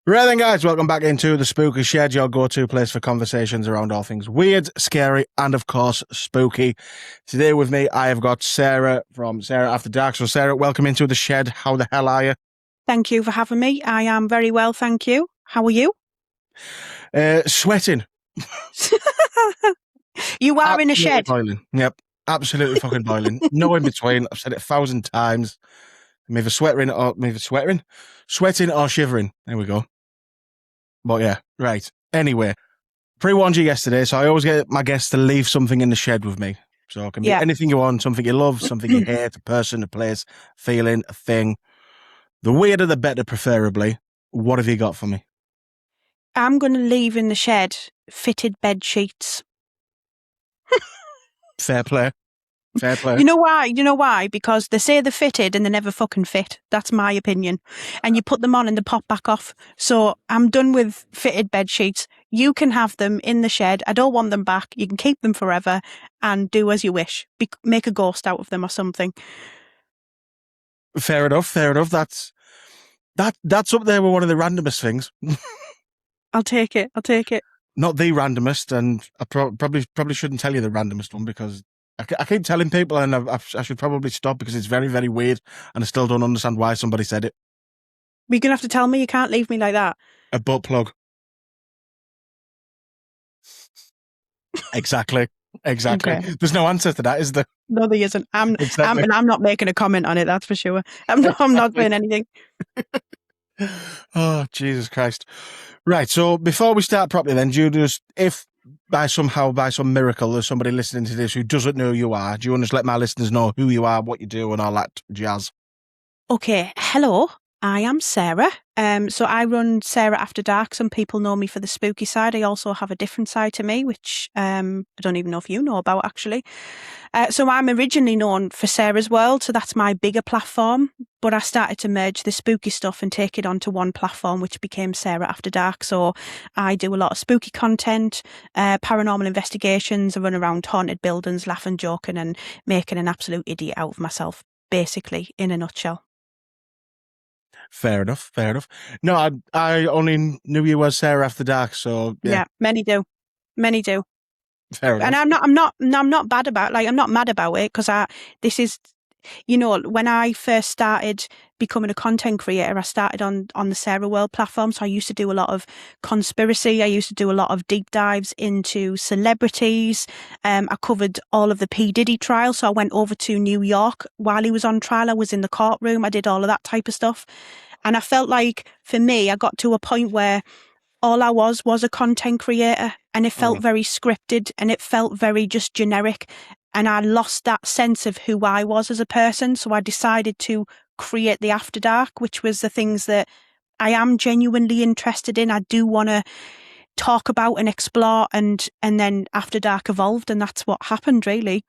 Right then, guys, welcome back into the Spooky Shed, your go-to place for conversations around all things weird, scary, and of course, spooky. Today with me, I have got Sarah from Sara After Dark. So, Sarah, welcome into the shed. How the hell are you? Thank you for having me. I am very well, thank you. How are you? Sweating. You are in a shed. Boiling. Yep, absolutely fucking boiling. No in between. I've said it 1,000 times. I'm either sweating or shivering. There we go. But yeah, right. Anyway, pre-warned you yesterday, so I always get my guests to leave something in the shed with me. So it can be anything you want, something you love, something you hate, a person, a place, feeling, a thing. The weirder the better, preferably. What have you got for me? I'm going to leave in the shed fitted bed sheets. Fair play. Fair play. You know why? You know why? Because they say they're fitted and they never fucking fit. That's my opinion. And you put them on and they pop back off. So I'm done with fitted bed sheets. You can have them in the shed. I don't want them back. You can keep them forever and do as you wish. Make a ghost out of them or something. Fair enough. Fair enough. That's up there with one of the randomest things. I'll take it. I'll take it. Not the randomest, and I probably shouldn't tell you the randomest one because I keep telling people, and I should probably stop because it's very, very weird, and I still don't understand why somebody said it. You're going to have to tell me. You can't leave me like that. A butt plug. Exactly. Okay. There's no answer to that, is there? No, there isn't. I'm not making a comment on it. That's for sure. I'm not saying anything. Oh, Jesus Christ. Right. So before we start properly, then, do you just, if by some miracle, there's somebody listening to this who doesn't know who you are, do you want to just let my listeners know who you are, what you do, and all that jazz? Okay. Hello. I am Sara. So I run Sara After Dark. Some people know me for the spooky side. I also have a different side to me, which I don't even know if you know about, actually. So I'm originally known for Sara's World, so that's my bigger platform. But I started to merge the spooky stuff and take it onto one platform, which became Sara After Dark. So I do a lot of spooky content, paranormal investigations. I run around haunted buildings, laughing, joking, and making an absolute idiot out of myself, basically, in a nutshell. Fair enough. No, I only knew you as Sara After Dark, so yeah, many do. Fair enough. And I'm not bad about, like, I'm not mad about it, because this is, you know, when I first started becoming a content creator, I started on the Sara World platform. So I used to do a lot of conspiracy. I used to do a lot of deep dives into celebrities. I covered all of the P. Diddy trial. So I went over to New York while he was on trial. I was in the courtroom. I did all of that type of stuff. And I felt like, for me, I got to a point where all I was a content creator, and it felt very scripted and it felt very just generic. And I lost that sense of who I was as a person. So I decided to create the After Dark, which was the things that I am genuinely interested in. I do want to talk about and explore, and then After Dark evolved, and that's what happened, really.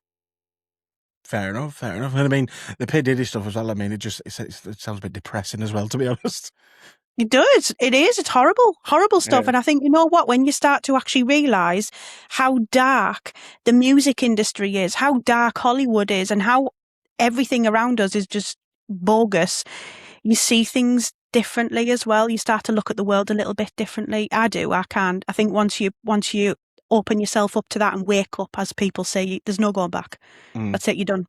Fair enough. And I mean, the P. Diddy stuff as well, I mean, it sounds a bit depressing as well, to be honest. It does. It is. It's horrible stuff. Yeah. And I think, you know what, when you start to actually realise how dark the music industry is, how dark Hollywood is, and how everything around us is just bogus, you see things differently as well. You start to look at the world a little bit differently. I do. I can. I think once you open yourself up to that and wake up, as people say, there's no going back. That's it. You're done.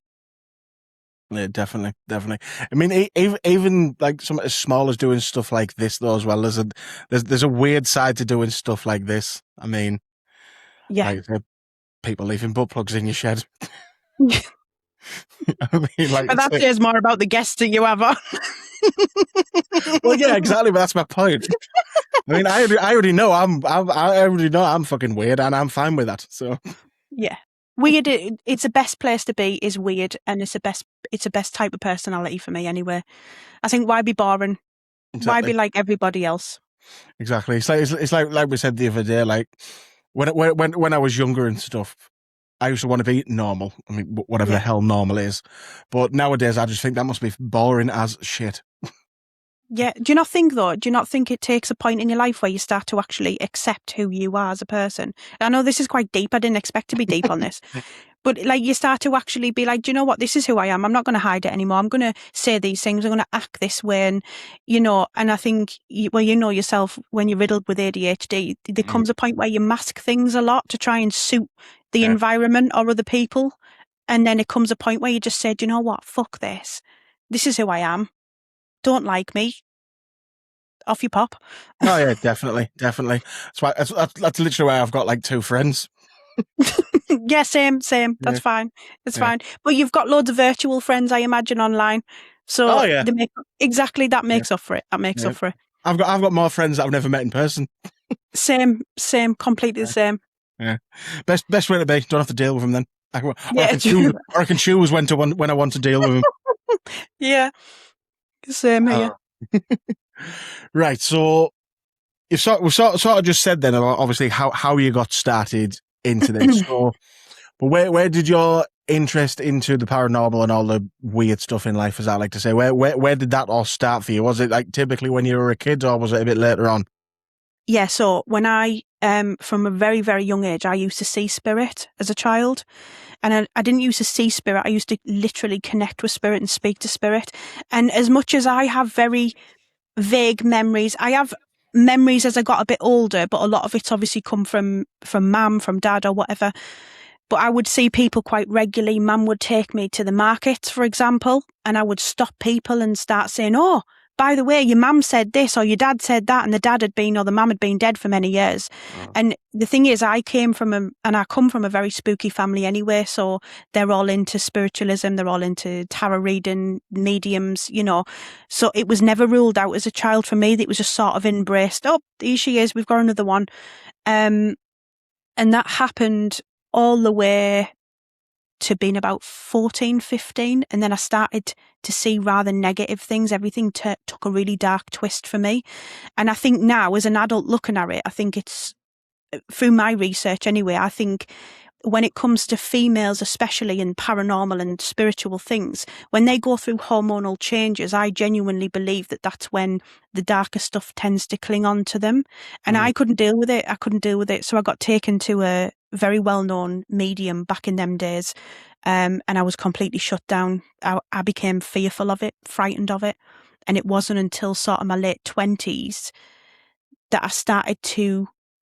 Yeah, definitely. I mean, even like something as small as doing stuff like this, though, as well. There's a weird side to doing stuff like this. I mean, yeah, like people leaving butt plugs in your shed. I mean, like, but that says more about the guests that you have on. Well, yeah, exactly. But that's my point. I mean, I already know I'm fucking weird, and I'm fine with that. So yeah. Weird, it's the best place to be is weird, and it's the best type of personality for me anyway. I think, why be boring? Exactly. Why be like everybody else? Exactly. It's like we said the other day, like when I was younger and stuff, I used to want to be normal. I mean, whatever the hell normal is. But nowadays, I just think that must be boring as shit. Yeah. Do you not think it takes a point in your life where you start to actually accept who you are as a person? I know this is quite deep. I didn't expect to be deep on this. But like you start to actually be like, do you know what? This is who I am. I'm not going to hide it anymore. I'm going to say these things. I'm going to act this way. And, and I think, you know yourself, when you're riddled with ADHD, there Mm. comes a point where you mask things a lot to try and suit the Yeah. environment or other people. And then it comes a point where you just say, do you know what? Fuck this. This is who I am. Don't like me. Off you pop. Oh yeah, definitely. That's why that's literally why I've got like 2 friends. Yeah, same. That's Yeah. fine. It's Yeah. fine. But you've got loads of virtual friends, I imagine, online. So Oh yeah. they make exactly that Yeah. makes up for it. That makes Yeah. up for it. I've got more friends that I've never met in person. Same, completely the same. Yeah. Best way to be. Don't have to deal with them then. Or I Yeah, can choose. Or I can choose when I want to deal with them. yeah, same here. Right. So we sort of just said then about obviously how you got started into this. So, but where did your interest into the paranormal and all the weird stuff in life, as I like to say, where did that all start for you? Was it like typically when you were a kid, or was it a bit later on? Yeah, so when I, from a very, very young age, I used to see spirit as a child. And I didn't used to see spirit. I used to literally connect with spirit and speak to spirit. And as much as I have very vague memories, I have memories as I got a bit older, but a lot of it's obviously come from mum, from dad or whatever. But I would see people quite regularly. Mum would take me to the markets, for example, and I would stop people and start saying, oh, by the way, your mum said this or your dad said that, and the dad had been or the mum had been dead for many years. Oh. And the thing is, I come from a very spooky family anyway, so they're all into spiritualism, they're all into tarot reading, mediums, So it was never ruled out as a child for me. It was just sort of embraced. Oh, here she is, we've got another one. And that happened all the way to being about 14, 15. And then I started to see rather negative things. Everything took a really dark twist for me. And I think now, as an adult looking at it, I think it's, through my research anyway, I think when it comes to females, especially in paranormal and spiritual things, when they go through hormonal changes, I genuinely believe that that's when the darker stuff tends to cling on to them. And I couldn't deal with it. So I got taken to a very well-known medium back in them days. And I was completely shut down. I became fearful of it, frightened of it. And it wasn't until sort of my late 20s that I started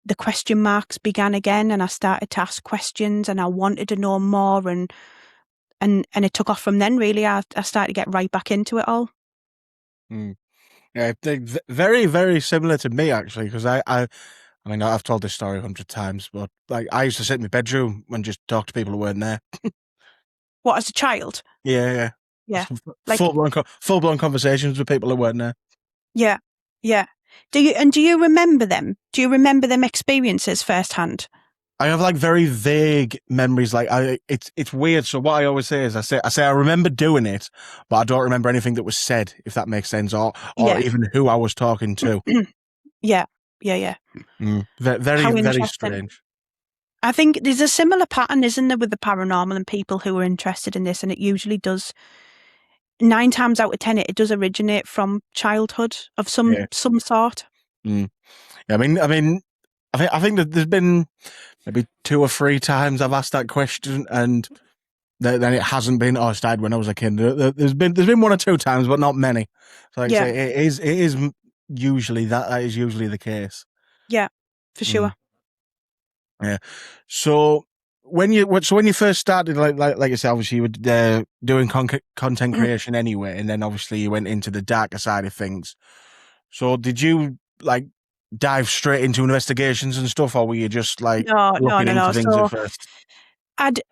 the question marks began again, and I started to ask questions and I wanted to know more, and it took off from then, really. I started to get right back into it all. Yeah, very, very similar to me, actually, because I mean, I've told this story 100 times, but like I used to sit in my bedroom and just talk to people who weren't there. What, as a child? Yeah. Yeah. Like, full blown conversations with people who weren't there. Yeah. Do you remember them? Do you remember them experiences firsthand? I have like very vague memories. Like it's weird. So what I always say is I say I remember doing it, but I don't remember anything that was said, if that makes sense, or Yeah. even who I was talking to. Yeah. Very, How very interesting. strange. I think there's a similar pattern, isn't there, with the paranormal and people who are interested in this, and it usually does. 9 times out of 10, it does originate from childhood of some sort. Yeah, I mean, I think that there's been maybe 2 or 3 times I've asked that question, and then it hasn't been. Oh, I started when I was a kid. There's been 1 or 2 times, but not many. So like I say, it is usually that is usually the case. Yeah, for sure. Yeah. So when you first started, like you said, obviously you were doing content creation anyway, and then obviously you went into the darker side of things. So did you like dive straight into investigations and stuff, or were you just like looking into things at first?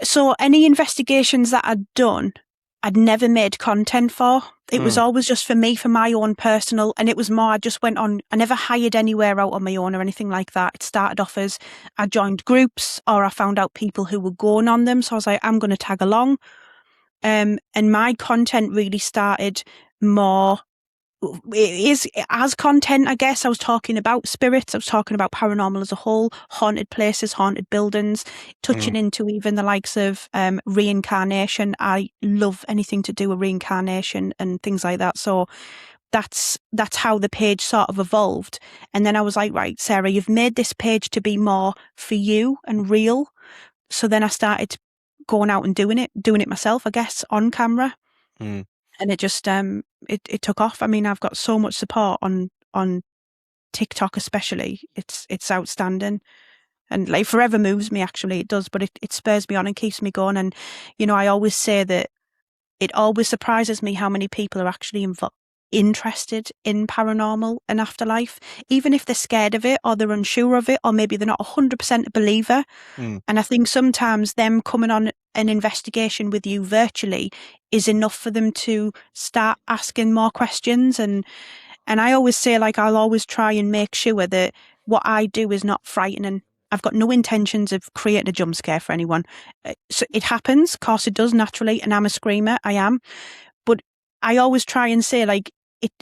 So any investigations that I'd done, I'd never made content for. It was always just for me, for my own personal, and it was more, I just went on, I never hired anywhere out on my own or anything like that. It started off as I joined groups or I found out people who were going on them. So I was like, I'm going to tag along. And my content really started more, it is as content, I guess. I was talking about spirits, I was talking about paranormal as a whole, haunted places, haunted buildings, touching into even the likes of reincarnation. I love anything to do with reincarnation and things like that. So that's how the page sort of evolved. And then I was like, right, Sarah, you've made this page to be more for you and real. So then I started going out and doing it myself, I guess, on camera. Mm. And it just it took off. I mean, I've got so much support on TikTok especially. It's outstanding. And like forever moves me, actually it does, but it spurs me on and keeps me going. And I always say that it always surprises me how many people are actually interested in paranormal and afterlife, even if they're scared of it or they're unsure of it, or maybe they're not 100% a believer. Mm. And I think sometimes them coming on an investigation with you virtually is enough for them to start asking more questions. And I always say, like, I'll always try and make sure that what I do is not frightening. I've got no intentions of creating a jump scare for anyone. So it happens, of course it does, naturally, and I'm a screamer, I am. But I always try and say, like,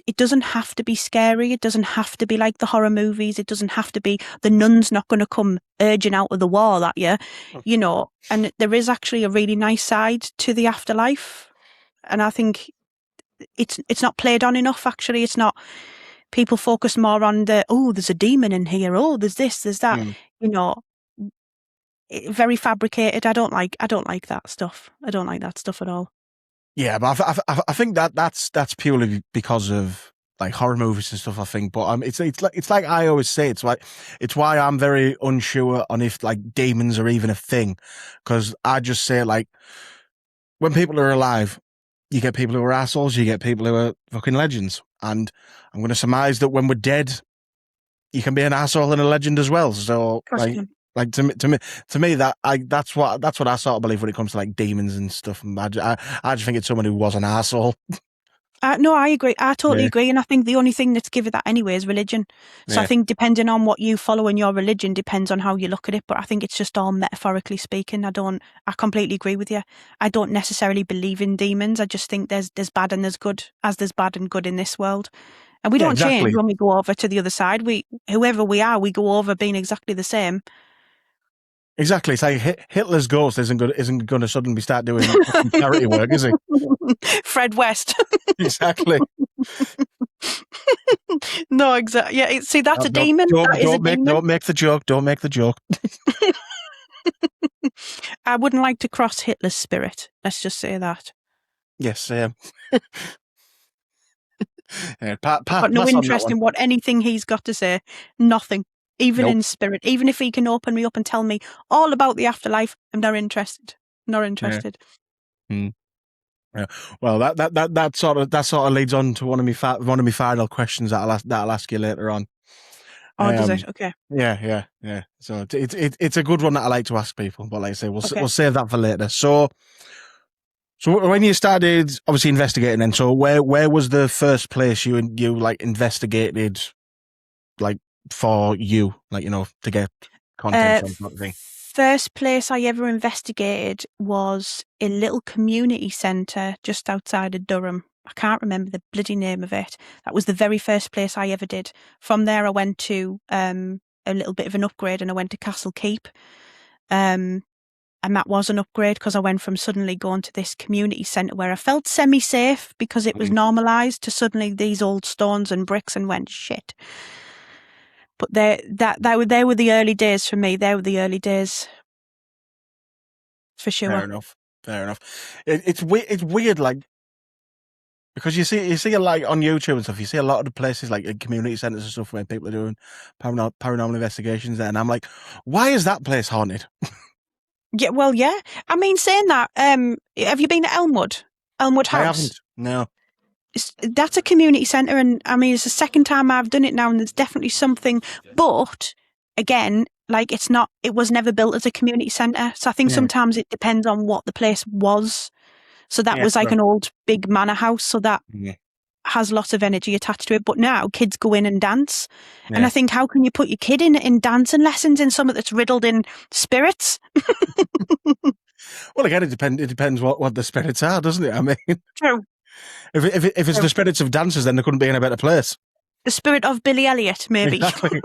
it doesn't have to be scary. It doesn't have to be like the horror movies. It doesn't have to be the nun's not going to come urging out of the wall at you, And there is actually a really nice side to the afterlife. And I think it's not played on enough, actually. It's not, people focus more on there's a demon in here. Oh, there's this, there's that, Mm. very fabricated. I don't like that stuff. I don't like that stuff at all. Yeah, but I think that's purely because of like horror movies and stuff. I think, but it's like I always say, it's why I'm very unsure on if like demons are even a thing, because I just say, like, when people are alive, you get people who are assholes, you get people who are fucking legends, and I'm going to surmise that when we're dead, you can be an asshole and a legend as well. So like to me that's what I sort of believe when it comes to like demons and stuff. And I just think it's someone who was an asshole. No, I agree. I totally Yeah. agree. And I think the only thing that's given that anyway is religion. So I Yeah. think depending on what you follow in your religion depends on how you look at it. But I think it's just all metaphorically speaking. I completely agree with you. I don't necessarily believe in demons. I just think there's bad and there's good, as there's bad and good in this world. And we Yeah, don't change exactly. when we go over to the other side. Whoever we are, we go over being exactly the same. Exactly. It's like Hitler's ghost isn't going to suddenly start doing charity work, is he? Fred West. Exactly. No, exactly. Yeah, see, that's a demon. That is a demon. Don't make the joke. Don't make the joke. I wouldn't like to cross Hitler's spirit. Let's just say that. Yes. Yeah, Got no pass on that interest one. in what anything he's got to say. Nothing. Even Nope. in spirit. Even if he can open me up and tell me all about the afterlife, I'm not interested. Not interested. Yeah. Hmm. Yeah. Well, that sort of leads on to one of my final questions that I'll ask you later on. Oh, does it? Okay. Yeah. So it's a good one that I like to ask people, but like I say, Okay. we'll save that for later. So when you started obviously investigating, then, so where was the first place you like investigated, like for you, like, to get content from, sort of thing? First place I ever investigated was a little community centre just outside of Durham. I can't remember the bloody name of it. That was the very first place I ever did. From there, I went to a little bit of an upgrade, and I went to Castle Keep. And that was an upgrade because I went from suddenly going to this community centre where I felt semi-safe because it was normalised, to suddenly these old stones and bricks, and went, shit. But they were the early days for me. They were the early days, for sure. Fair enough. It's weird, like, because you see like on YouTube and stuff, you see a lot of the places like in community centres and stuff where people are doing paranormal investigations there, and I'm like, why is that place haunted? Yeah, well, yeah. I mean, saying that, have you been to Elmwood House? I haven't. No. That's a community centre, and I mean, it's the second time I've done it now, and there's definitely something. But again, like, it was never built as a community centre, so I think sometimes it depends on what the place was. So that was like an old big manor house, so that has lots of energy attached to it. But now kids go in and dance, and I think, how can you put your kid in dancing lessons in something that's riddled in spirits? Well, again, it depends what the spirits are, doesn't it? I mean, True. If it's the spirits of dancers, then they couldn't be in a better place. The spirit of Billy Elliot, maybe. Exactly.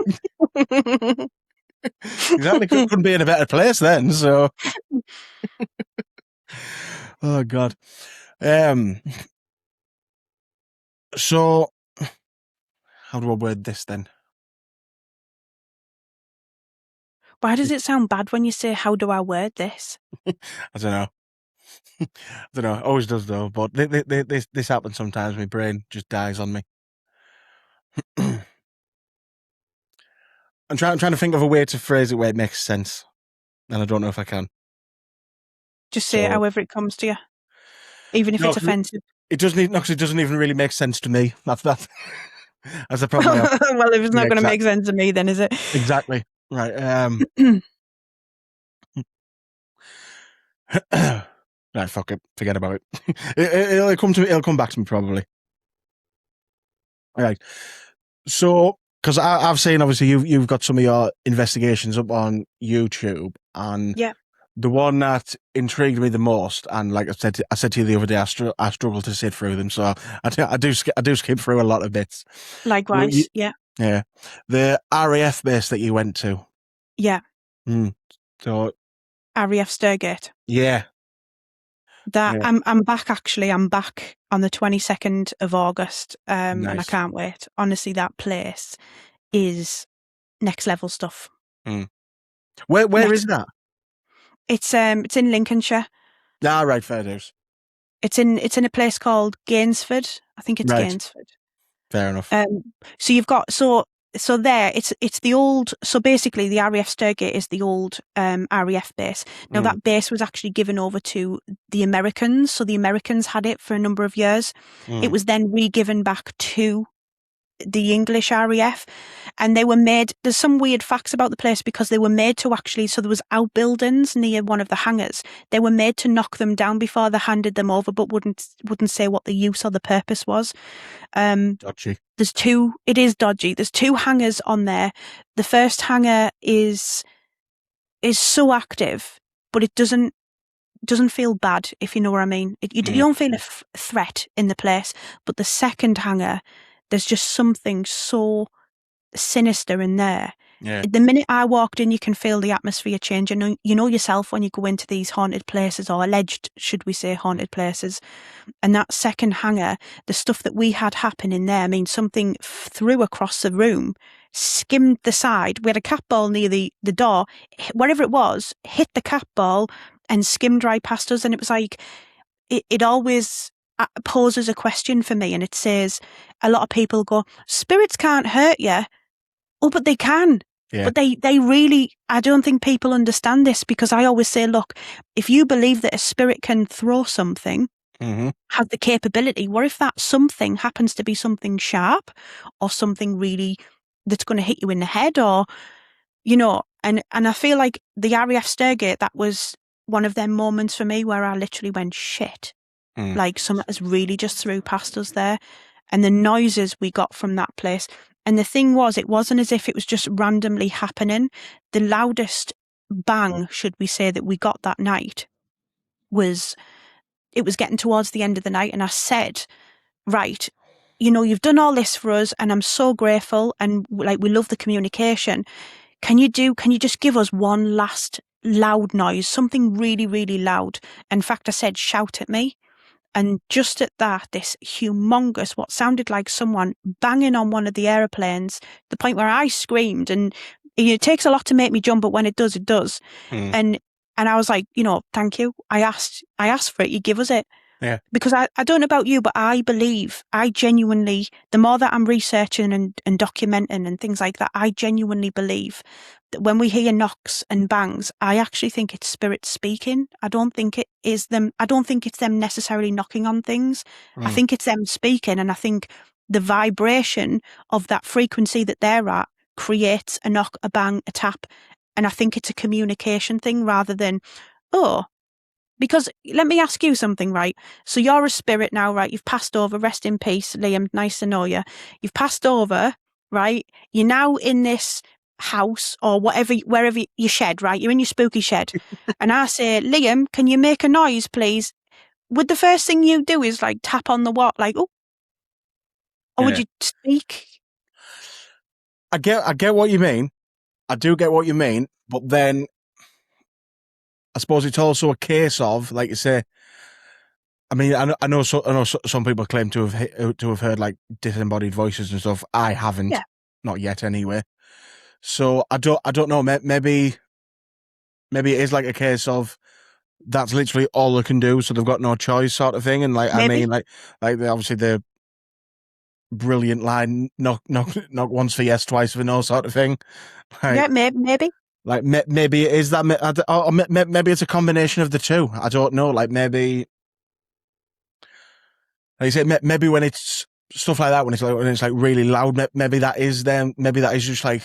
Exactly. Couldn't be in a better place then. So, oh God. So, how do I word this then? Why does it sound bad when you say, how do I word this? I don't know. I don't know. It always does though. But this happens sometimes. My brain just dies on me. I'm trying to think of a way to phrase it where it makes sense, and I don't know if I can. Just say it So however it comes to you, even if no, it's offensive. it doesn't. No, 'cause it doesn't even really make sense to me. That's that's the problem I have. Well, if it's Yeah, not going to make sense to me, then is it? exactly. Right. Right. Fuck it. Forget about it. It'll come to me. It'll come back to me probably. Right. So, because I've seen obviously you've got some of your investigations up on YouTube, and Yeah. the one that intrigued me the most, and like I said to you the other day, I struggle to sit through them, so I do skip through a lot of bits. Likewise. Yeah. Yeah, the RAF base that you went to. Yeah. So RAF Sturgate. yeah, That yeah, I'm back actually. I'm back on the 22nd of August. And I nice. can't wait. Honestly, that place is next level stuff. Where is that? It's in Lincolnshire. Ah, right, fair dues. It's in a place called Gainsford. I think it's Right, Gainsford. fair enough. So you've got so there it's the old, so basically the RAF Sturgate is the old RAF base. Now that base was actually given over to the Americans, so the Americans had it for a number of years. It was then re-given back to the English RAF, and they were made, there's some weird facts about the place because they were made to actually, so there was outbuildings near one of the hangars. They were made to knock them down before they handed them over, but wouldn't say what the use or the purpose was. Dodgy. It is dodgy. There's 2 hangars on there. The first hangar is so active, but it doesn't feel bad, if you know what I mean. You don't feel a threat in the place, but the second hangar, there's just something so sinister in there. Yeah. The minute I walked in, you can feel the atmosphere change. You know yourself when you go into these haunted places, or alleged, should we say, haunted places. And that second hangar, the stuff that we had happen in there, I mean, something threw across the room, skimmed the side. We had a cat ball near the door, wherever it was, hit the cat ball and skimmed right past us. And it was like, it always poses a question for me. And it says, a lot of people go, spirits can't hurt you. Oh, but they can. Yeah. But they really, I don't think people understand this, because I always say, look, if you believe that a spirit can throw something, have the capability, what if that something happens to be something sharp, or something really that's going to hit you in the head, or, you know, and I feel like the RAF Sturgate, that was one of them moments for me where I literally went, shit, like something has really just threw past us there. And the noises we got from that place. And the thing was, it wasn't as if it was just randomly happening. The loudest bang, should we say, that we got that night was, it was getting towards the end of the night. And I said, right, you know, you've done all this for us and I'm so grateful. And like, we love the communication. Can you just give us one last loud noise, something really, really loud? In fact, I said, shout at me. And just at that, this humongous, what sounded like someone banging on one of the aeroplanes, the point where I screamed. And it takes a lot to make me jump, but when it does, it does. And I was like, you know, thank you. I asked for it. You give us it. Yeah. Because I don't know about you, but I believe, I genuinely, the more that I'm researching and documenting and things like that, I genuinely believe that when we hear knocks and bangs, I actually think it's spirits speaking. I don't think it is them. I don't think it's them necessarily knocking on things. I think it's them speaking. And I think the vibration of that frequency that they're at creates a knock, a bang, a tap. And I think it's a communication thing rather than, oh, because let me ask you something, right? So you're a spirit now, right? You've passed over. Rest in peace, Liam. Nice to know you. You've passed over, right? You're now in this house or whatever, wherever you shed, right? You're in your spooky shed. And I say, Liam, can you make a noise, please? Would the first thing you do is like tap on the wall, like, oh? Or would you speak? I get what you mean. I do get what you mean, but then I suppose it's also a case of, like you say, I mean, I know some people claim to have heard like disembodied voices and stuff. I haven't, not yet anyway. So I don't know. Maybe maybe it is like a case of that's literally all they can do, so they've got no choice, sort of thing. And like, I Maybe. mean, obviously the brilliant line, knock once for yes, twice for no, sort of thing. Like, Yeah, maybe. like maybe it is that, or maybe it's a combination of the two. I don't know. Like maybe, like you say, maybe when it's stuff like that, when it's like really loud, maybe that is them. Maybe that is just like,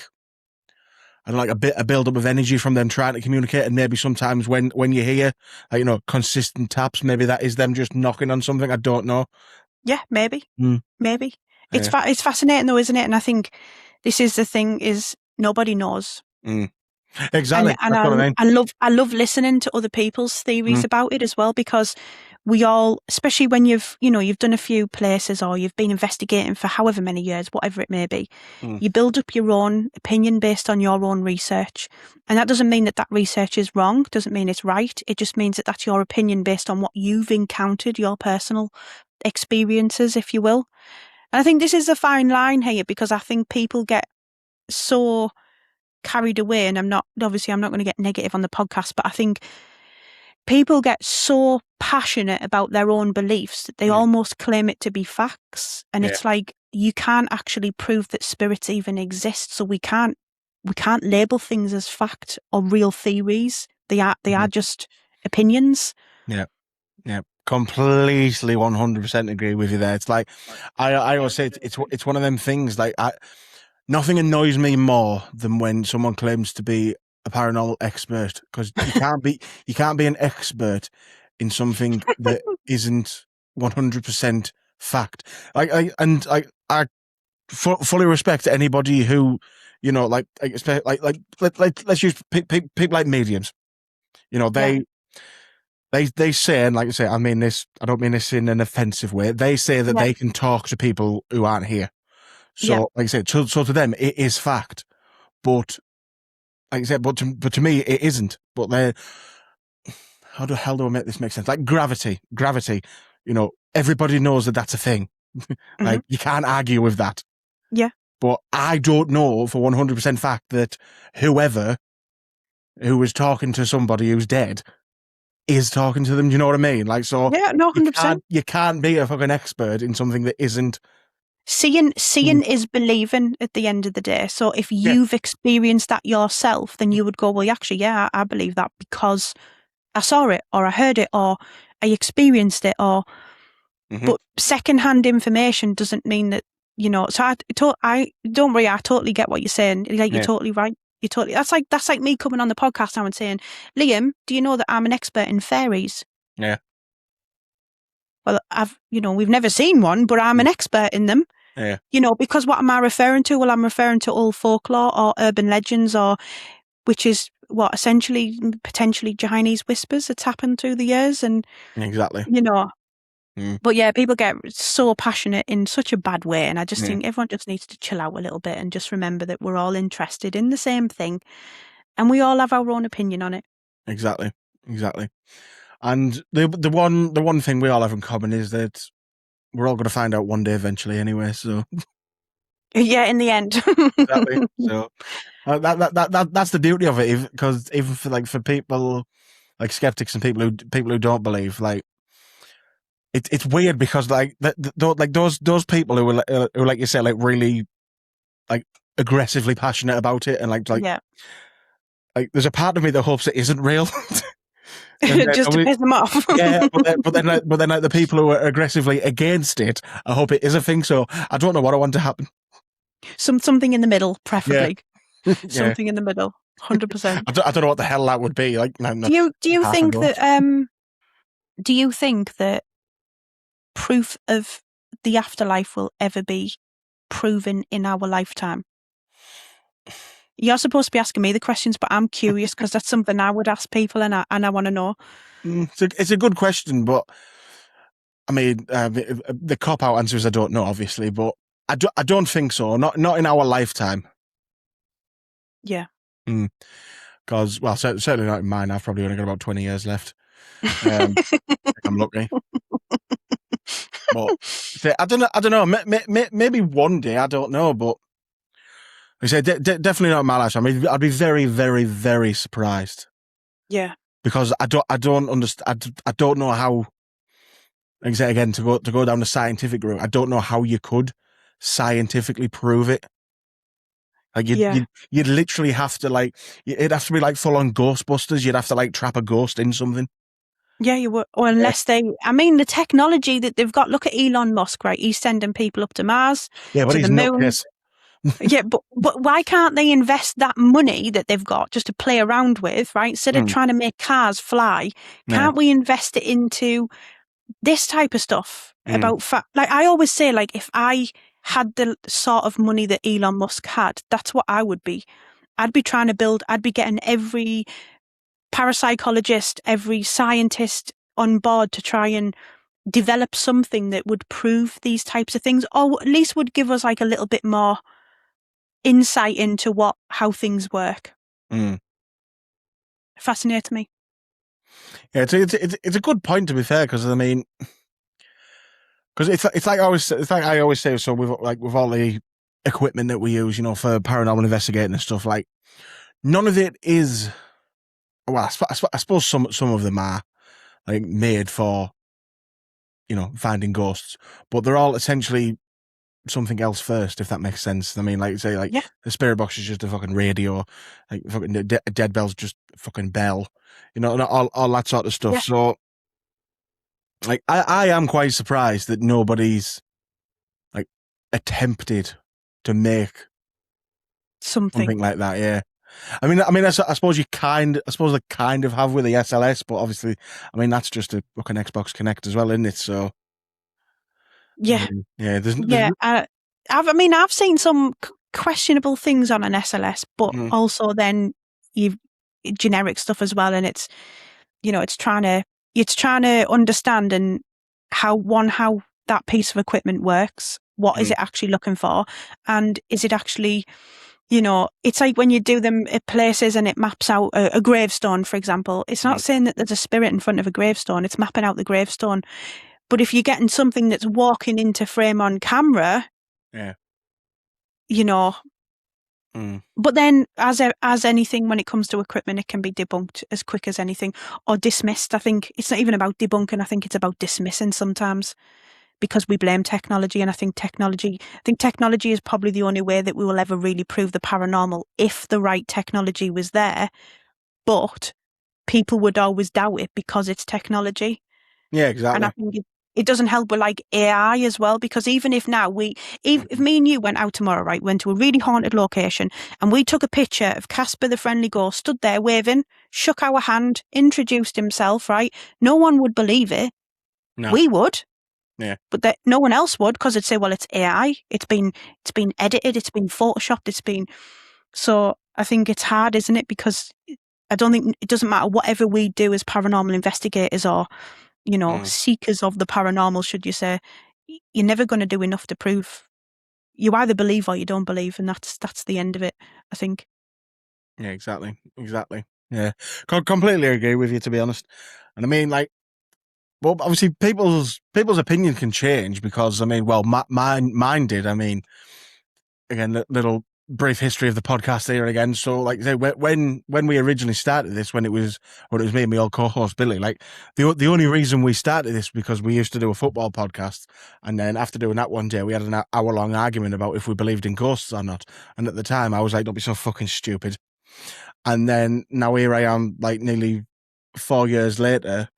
I don't know, like a build up of energy from them trying to communicate. And maybe sometimes when you hear, like, you know, consistent taps, maybe that is them just knocking on something. I don't know. Yeah, maybe. Mm. Maybe. It's Yeah. it's fascinating though, isn't it? And I think this is the thing: is nobody knows. Mm. Exactly. And That's what I mean. I love listening to other people's theories Mm. about it as well, because we all, especially when you've done a few places or you've been investigating for however many years, whatever it may be, Mm. you build up your own opinion based on your own research. And that doesn't mean that that research is wrong, doesn't mean it's right. It just means that that's your opinion based on what you've encountered, your personal experiences, if you will. And I think this is a fine line here, because I think people get so carried away, and I'm not going to get negative on the podcast, but I think people get so passionate about their own beliefs that they Mm. almost claim it to be facts. And Yeah. it's like, you can't actually prove that spirits even exist, so we can't label things as fact or real theories. They are just opinions. Yeah. Yeah. Completely 100% agree with you there. It's like, I always say it's one of them things, like, nothing annoys me more than when someone claims to be a paranormal expert, because you can't be an expert in something that isn't 100% fact. I fully respect anybody who, you know, let's use people like mediums. You know, Yeah. they say, and like I say, I don't mean this in an offensive way. They say that Yeah. they can talk to people who aren't here. So, Yeah. like I said, so to them it is fact, but like I said, but to me it isn't. But they, how the hell do I make this make sense? Like gravity, you know, everybody knows that that's a thing. Mhm. Like, you can't argue with that. Yeah. But I don't know for 100% fact that whoever who was talking to somebody who's dead is talking to them. Do you know what I mean? Like, so Yeah, no, 100%. you can't be a fucking expert in something that isn't. Seeing Mm. is believing at the end of the day. So if Yeah. you've experienced that yourself, then you would go, well, actually, yeah, I believe that because I saw it, or I heard it, or I experienced it, or. Mhm. But secondhand information doesn't mean that, So I don't worry. I totally get what you're saying. Like, you're Yeah. totally right. You're totally. That's like me coming on the podcast now and saying, Liam, do you know that I'm an expert in fairies? Yeah. Well, we've never seen one, but I'm an expert in them. Yeah. Because what am I referring to? Well, I'm referring to all folklore or urban legends, or which is what essentially potentially Chinese whispers that's happened through the years, and Exactly. Mm. But yeah, people get so passionate in such a bad way, and I just Yeah. think everyone just needs to chill out a little bit and just remember that we're all interested in the same thing, and we all have our own opinion on it. Exactly. And the one thing we all have in common is that we're all going to find out one day eventually anyway. So Yeah, in the end. exactly. So that's the beauty of it, because even for people like skeptics and people who don't believe, like, it's weird because like those people who like you say, like, really like aggressively passionate about it, and Yeah, like there's a part of me that hopes it isn't real. And then, just to piss them off. yeah, but then like the people who are aggressively against it, I hope it is a thing. So I don't know what I want to happen. Something in the middle, Yeah, preferably. yeah. Something in the middle, 100%. I don't know what the hell that would be. Like, no, Do you half a think ghost. that proof of the afterlife will ever be proven in our lifetime? You're supposed to be asking me the questions, but I'm curious because that's something I would ask people, and I want to know. It's a good question, but I mean, the cop out answer is I don't know, obviously, but I don't think so. Not in our lifetime. Yeah. Because, well, certainly not in mine. I've probably only got about 20 years left. I'm lucky. But I don't know. Maybe one day. I don't know. But I say definitely not in my lifetime. I'd be very, very, very surprised Yeah. because I don't understand. I don't know how. Like I say again, to go down the scientific route, I don't know how you could scientifically prove it. Like Yeah. you'd literally have to like it'd have to be like full on Ghostbusters. You'd have to like trap a ghost in something. Yeah, you would. Or unless the technology that they've got, look at Elon Musk, right? He's sending people up to Mars, Yeah, but to the he's moon. nutcase. Yeah, but why can't they invest that money that they've got just to play around with, right? Instead of Mm, trying to make cars fly, yeah. can't we invest it into this type of stuff Mm, about like I always say, like if I had the sort of money that Elon Musk had, that's what I would be. I'd be trying to build. I'd be getting every parapsychologist, every scientist on board to try and develop something that would prove these types of things, or at least would give us like a little bit more insight into how things work. mm. Fascinates me. Yeah, it's a good point to be fair, because I mean, because it's like I always say. So with all the equipment that we use, for paranormal investigating and stuff, like none of it is. Well, I suppose some of them are like made for finding ghosts, but they're all essentially something else first, if that makes sense. I mean, like say, like Yeah, the spirit box is just a fucking radio, like fucking dead bell's just a fucking bell, and all that sort of stuff. yeah, So, like, I am quite surprised that nobody's like attempted to make something. something like that. Yeah, I suppose I suppose they kind of have with the SLS, but obviously, I mean, that's just a fucking Xbox Connect as well, isn't it? So, I Yeah, mean, yeah, there's yeah. I've seen some questionable things on an SLS, but mm, also then you've generic stuff as well, and it's trying to understand and how that piece of equipment works. What is mm, it actually looking for, and is it actually it's like when you do them at places and it maps out a gravestone, for example. It's not mm, saying that there's a spirit in front of a gravestone. It's mapping out the gravestone. But if you're getting something that's walking into frame on camera, yeah, you know. mm, But then, as anything, when it comes to equipment, it can be debunked as quick as anything or dismissed. I think it's not even about debunking. I think it's about dismissing sometimes because we blame technology. And I think technology is probably the only way that we will ever really prove the paranormal if the right technology was there. But people would always doubt it because it's technology. yeah, And I exactly. think it doesn't help with like AI as well, because even if now if Mm, me and you went out tomorrow, right, went to a really haunted location and we took a picture of Casper the Friendly Ghost stood there waving, shook our hand, introduced himself, right, no one would believe it. no, We would, yeah, but no one else would, because it'd say, well, it's AI. It's been edited. It's been photoshopped. So I think it's hard, isn't it? Because I don't think it doesn't matter whatever we do as paranormal investigators or mm, seekers of the paranormal, should you say, you're never going to do enough to prove. You either believe or you don't believe, and that's the end of it, I think. yeah, exactly. Yeah, completely agree with you, to be honest. And I mean, like, well, obviously, people's opinion can change because I mean, well, mine did. I mean, again, little brief history of the podcast here again. So, like, say when we originally started this, when it was me and my old co-host Billy, like the only reason we started this because we used to do a football podcast, and then after doing that one day, we had an hour long argument about if we believed in ghosts or not. And at the time, I was like, "Don't be so fucking stupid." And then now here I am, like nearly 4 years later,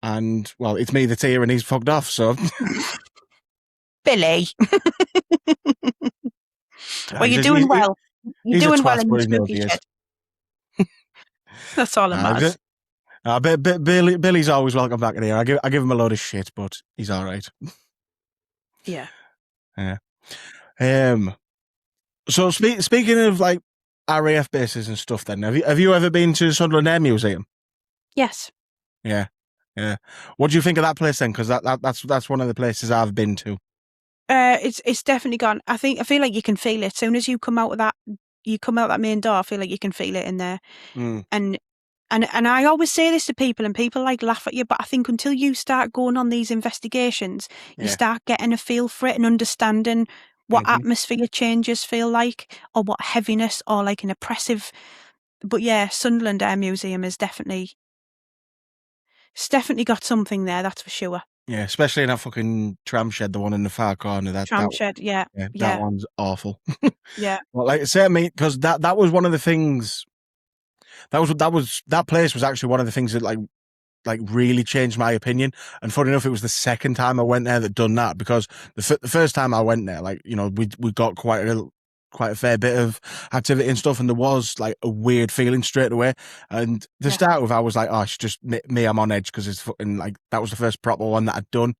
and well, it's me that's here, and he's fucked off. So, Billy, well, he you're says doing well. You're he's a doing well twat, in but your he knows spooky he is. shed. That's all that matters. Billy's always welcome back in here. I give him a load of shit, but he's all right. Yeah. Yeah. Um. So speaking of like RAF bases and stuff, then have you ever been to Sunderland Air Museum? Yes. Yeah. Yeah. What do you think of that place then? Because that's one of the places I've been to. It's definitely gone. I feel like you can feel it as soon as you come out of that main door. I feel like you can feel it in there. Mm, And and I always say this to people, and people like laugh at you, but I think until you start going on these investigations, you yeah. start getting a feel for it and understanding what Hmm. atmosphere changes feel like, or what heaviness or like an oppressive But yeah, Sunderland Air Museum is definitely got something there. That's for sure. Yeah, especially in that fucking tram shed, the one in the far corner. Tram shed. Yeah, Yeah, that yeah, one's awful. yeah, Well, like I say, I mean, because that was one of the things. That place was actually one of the things that like really changed my opinion. And funny enough, it was the second time I went there that done that, because the first time I went there, like, you know, we got quite a fair bit of activity and stuff, and there was like a weird feeling straight away. And to yeah. start with, I was like, oh, it's just me, I'm on edge, because it's fucking like that was the first proper one that I'd done.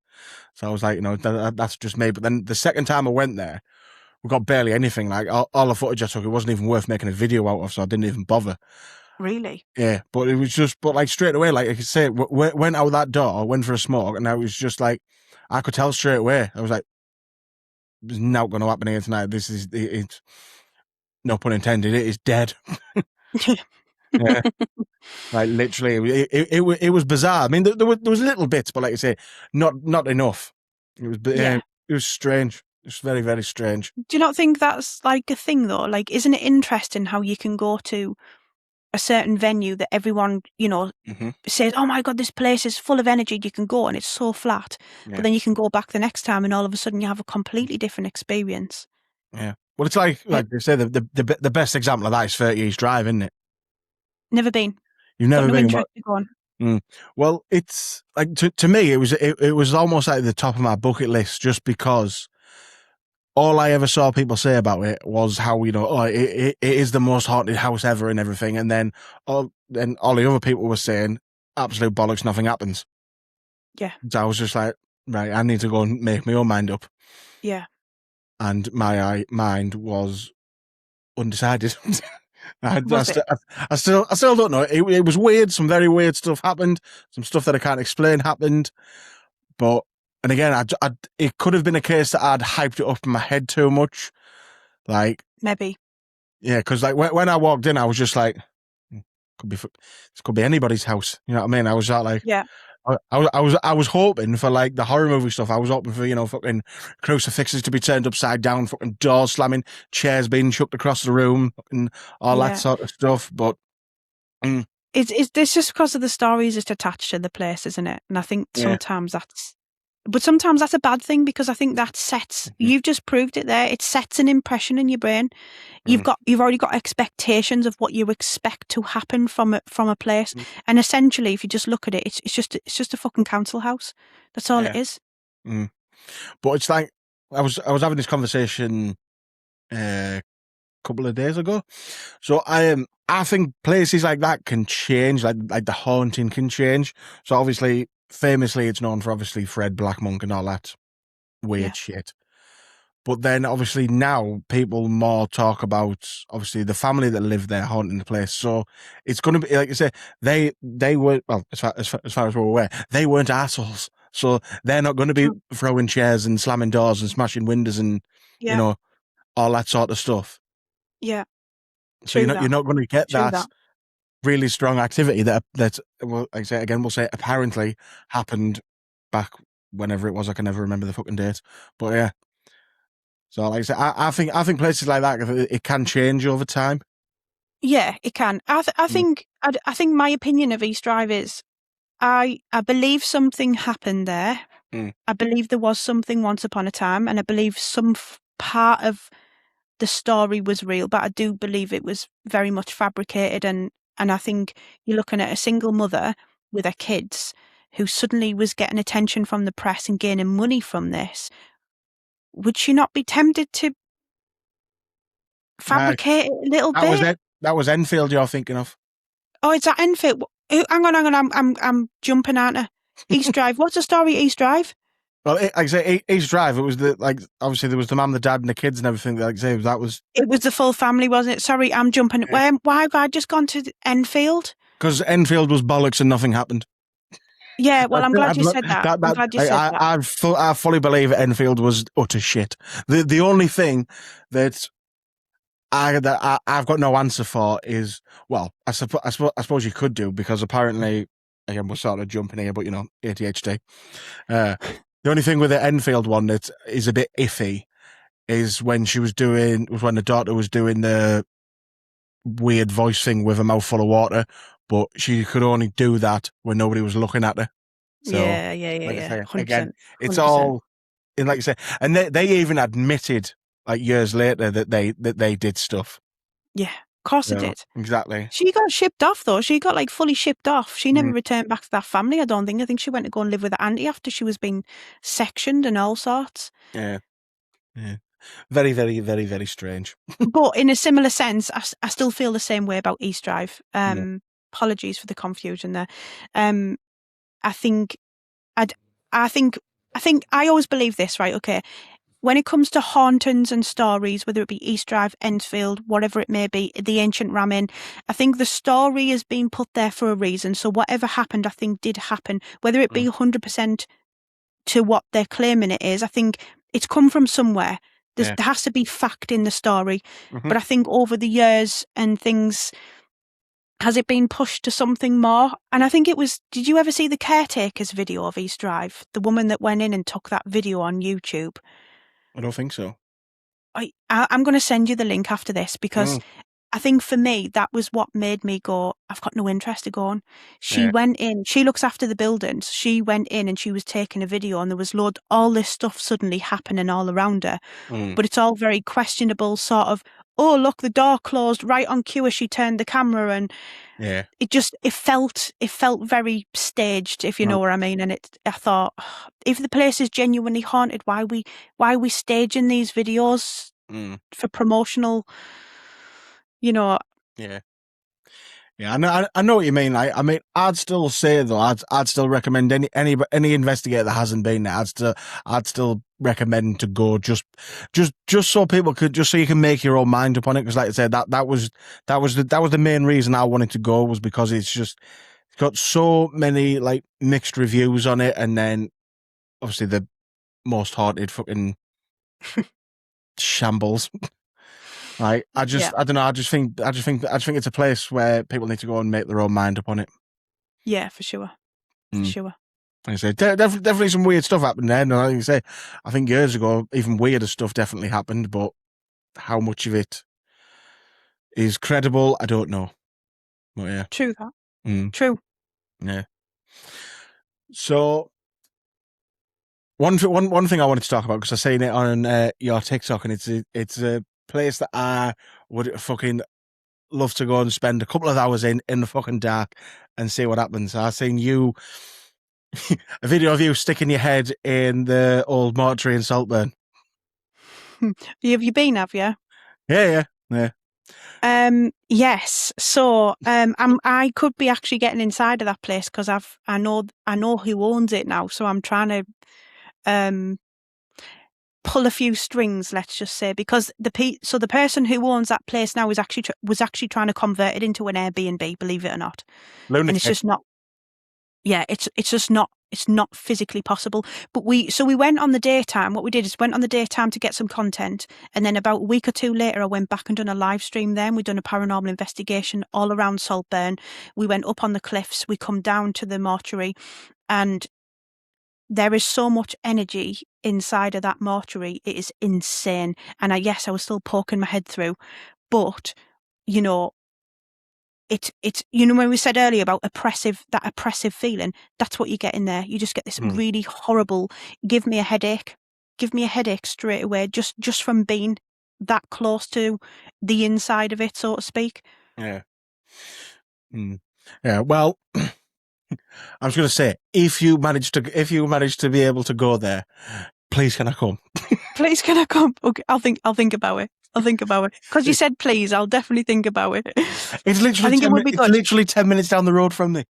So I was like, you know, that's just me. But then the second time I went there, we got barely anything. Like all the footage I took, it wasn't even worth making a video out of, so I didn't even bother. Really? Yeah, but it was just, but like straight away, like I could say, went out that door, went for a smoke, and I was just like, I could tell straight away. I was like, there's not going to happen here tonight. It's no pun intended. It is dead. Yeah, like literally, it was bizarre. I mean, there was little bits, but like I say, not enough. It was, Yeah. it was strange. It's very, very strange. Do you not think that's like a thing though? Like, isn't it interesting how you can go to a certain venue that everyone, Mm-hmm. says, "Oh my God, this place is full of energy. You can go and it's so flat." But Yeah, then you can go back the next time and all of a sudden you have a completely different experience. yeah. Well, it's like It, they say, the best example of that is 30 East Drive, isn't it? never been. You've Got never no been. interest to go on. Mm. Well, it's like to me, it was almost like the top of my bucket list, just because all I ever saw people say about it was how, you know, oh, it is the most haunted house ever and everything, and then all the other people were saying absolute bollocks, nothing happens. Yeah. So I was just like, right, I need to go and make my own mind up, Yeah. and my mind was undecided. Was it? I still don't know. It was weird. Some very weird stuff happened. Some stuff that I can't explain happened. But, and again, it could have been a case that I'd hyped it up in my head too much. Like, Maybe. yeah, because like when I walked in, I was just like, this could be anybody's house. You know what I mean? I was like, Yeah. I was hoping for like the horror movie stuff. I was hoping for, you know, fucking crucifixes to be turned upside down, fucking doors slamming, chairs being chucked across the room, and all that Yeah. sort of stuff. But It's this just because of the stories it's attached to the place, isn't it? And I think yeah, sometimes that's a bad thing, because I think that sets, mhm, you've just proved it there. It sets an impression in your brain. mm, You've already got expectations of what you expect to happen from a place. mm, And essentially, if you just look at it, it's just a fucking council house. That's all it yeah. is. Mm. But it's like I was having this conversation a couple of days ago. So I think places like that can change, like the haunting can change. So obviously, famously, it's known for obviously Fred Black Monk and all that Yeah. weird shit. But then obviously now people more talk about obviously the family that live there haunting the place. So it's going to be like I say, they were, well, as far as we're aware, they weren't assholes. So they're not going to be True. throwing chairs and slamming doors and smashing windows and, you Yeah. know, all that sort of stuff. Yeah. So True you're that. not going to get True that that. really strong activity that well, like I say again, we'll say apparently happened back whenever it was. I can never remember the fucking date. But yeah. So like I say, I think places like that, it can change over time. Yeah, it can. I Mm, think I think my opinion of East Drive is I believe something happened there. mm, I believe there was something once upon a time, and I believe some part of the story was real, but I do believe it was very much fabricated. And I think you're looking at a single mother with her kids who suddenly was getting attention from the press and gaining money from this. Would she not be tempted to uh, fabricate it a little that was bit? it. That was Enfield you're thinking of. Oh, it's at Enfield. Hang on. I'm jumping, aren't I? East Drive. What's the story at East Drive? Well, like I say, East Drive. It was the like obviously there was the mum, the dad, and the kids and everything. Like I say, that was It was the full family, wasn't it? Sorry, I'm jumping. Why have I just gone to Enfield? because Enfield was bollocks and nothing happened. Yeah, well, I'm glad you said that. I'm glad you said that. I fully believe Enfield was utter shit. The only thing that I've got no answer for is, well, I suppose you could do, because apparently, again, we're sort of jumping here, but you know, ADHD. The only thing with the Enfield one that is a bit iffy is when the daughter was doing weird voice thing with a mouthful of water, but she could only do that when nobody was looking at her. So, like I say, 100%, again, it's 100%. all, and like I say, and they even admitted like years later that they did stuff. Yeah, of course it So, did. exactly. She got shipped off though. She got like fully shipped off. She never Mm. returned back to that family, I don't think. I think she went to go and live with her auntie after she was being sectioned and all sorts. Yeah. Yeah. Very, very, very, very strange. But in a similar sense, I still feel the same way about East Drive. Yeah. Apologies for the confusion there. I think I'd, I think I always believe this, right? Okay. When it comes to hauntings and stories, whether it be East Drive, Enfield, whatever it may be, the ancient ramming, I think the story has been put there for a reason. So whatever happened, I think did happen. Whether it be 100% to what they're claiming it is, I think it's come from somewhere. Yeah. There has to be fact in the story. Mhm. But I think over the years and things, has it been pushed to something more? And I think it was, did you ever see the caretaker's video of East Drive? The woman that went in and took that video on YouTube? I don't think so. I'm going to send you the link after this because Mm. I think for me, that was what made me go, I've got no interest to go on. She Yeah. went in, she looks after the buildings. She went in and she was taking a video and there was all this stuff suddenly happening all around her. Mm. But it's all very questionable sort of, oh, look, the door closed right on cue as she turned the camera. And Yeah. it felt very staged, if you know what I mean. And I thought, if the place is genuinely haunted, why are we staging these videos for promotional, you know? Yeah. Yeah, I know what you mean. I mean, I'd still say though, I'd still recommend any investigator that hasn't been there. I'd still recommend to go just so people could, just so you can make your own mind up on it. Because, like I said, that was the main reason I wanted to go, was because it's got so many like mixed reviews on it, and then obviously the most haunted fucking shambles. Like, I don't know. I just think it's a place where people need to go and make their own mind up on it. Yeah, for sure. For sure. Like I say, definitely some weird stuff happened there. No, like you say, I think years ago, even weirder stuff definitely happened, but how much of it is credible, I don't know. But yeah. True that. True. Yeah. So one thing I wanted to talk about, because I've seen it on your TikTok, and it's a place that I would fucking love to go and spend a couple of hours in the fucking dark and see what happens. I've seen you a video of you sticking your head in the old mortuary in Saltburn. Have you been? Have you? Yeah. Yes. So, I could be actually getting inside of that place because I know who owns it now. So I'm trying to pull a few strings, let's just say, because the person who owns that place now was actually trying to convert it into an Airbnb, believe it or not. Lunatic. And it's just not. Yeah, it's just not. It's not physically possible. But we went on the daytime. What we did is went on the daytime to get some content, and then about a week or two later, I went back and done a live stream. Then we done a paranormal investigation all around Saltburn. We went up on the cliffs. We come down to the mortuary, and there is so much energy inside of that mortuary. It is insane. And I was still poking my head through, but you know. It's when we said earlier about that oppressive feeling, that's what you get in there. You just get this really horrible, give me a headache straight away, just from being that close to the inside of it, so to speak. Yeah. Yeah. Well, I was going to say, if you manage to be able to go there, please can I come? Please can I come? Okay, I'll think about it. Because you said please, I'll definitely think about it. It's literally I think it would be good. It's literally 10 minutes down the road from me.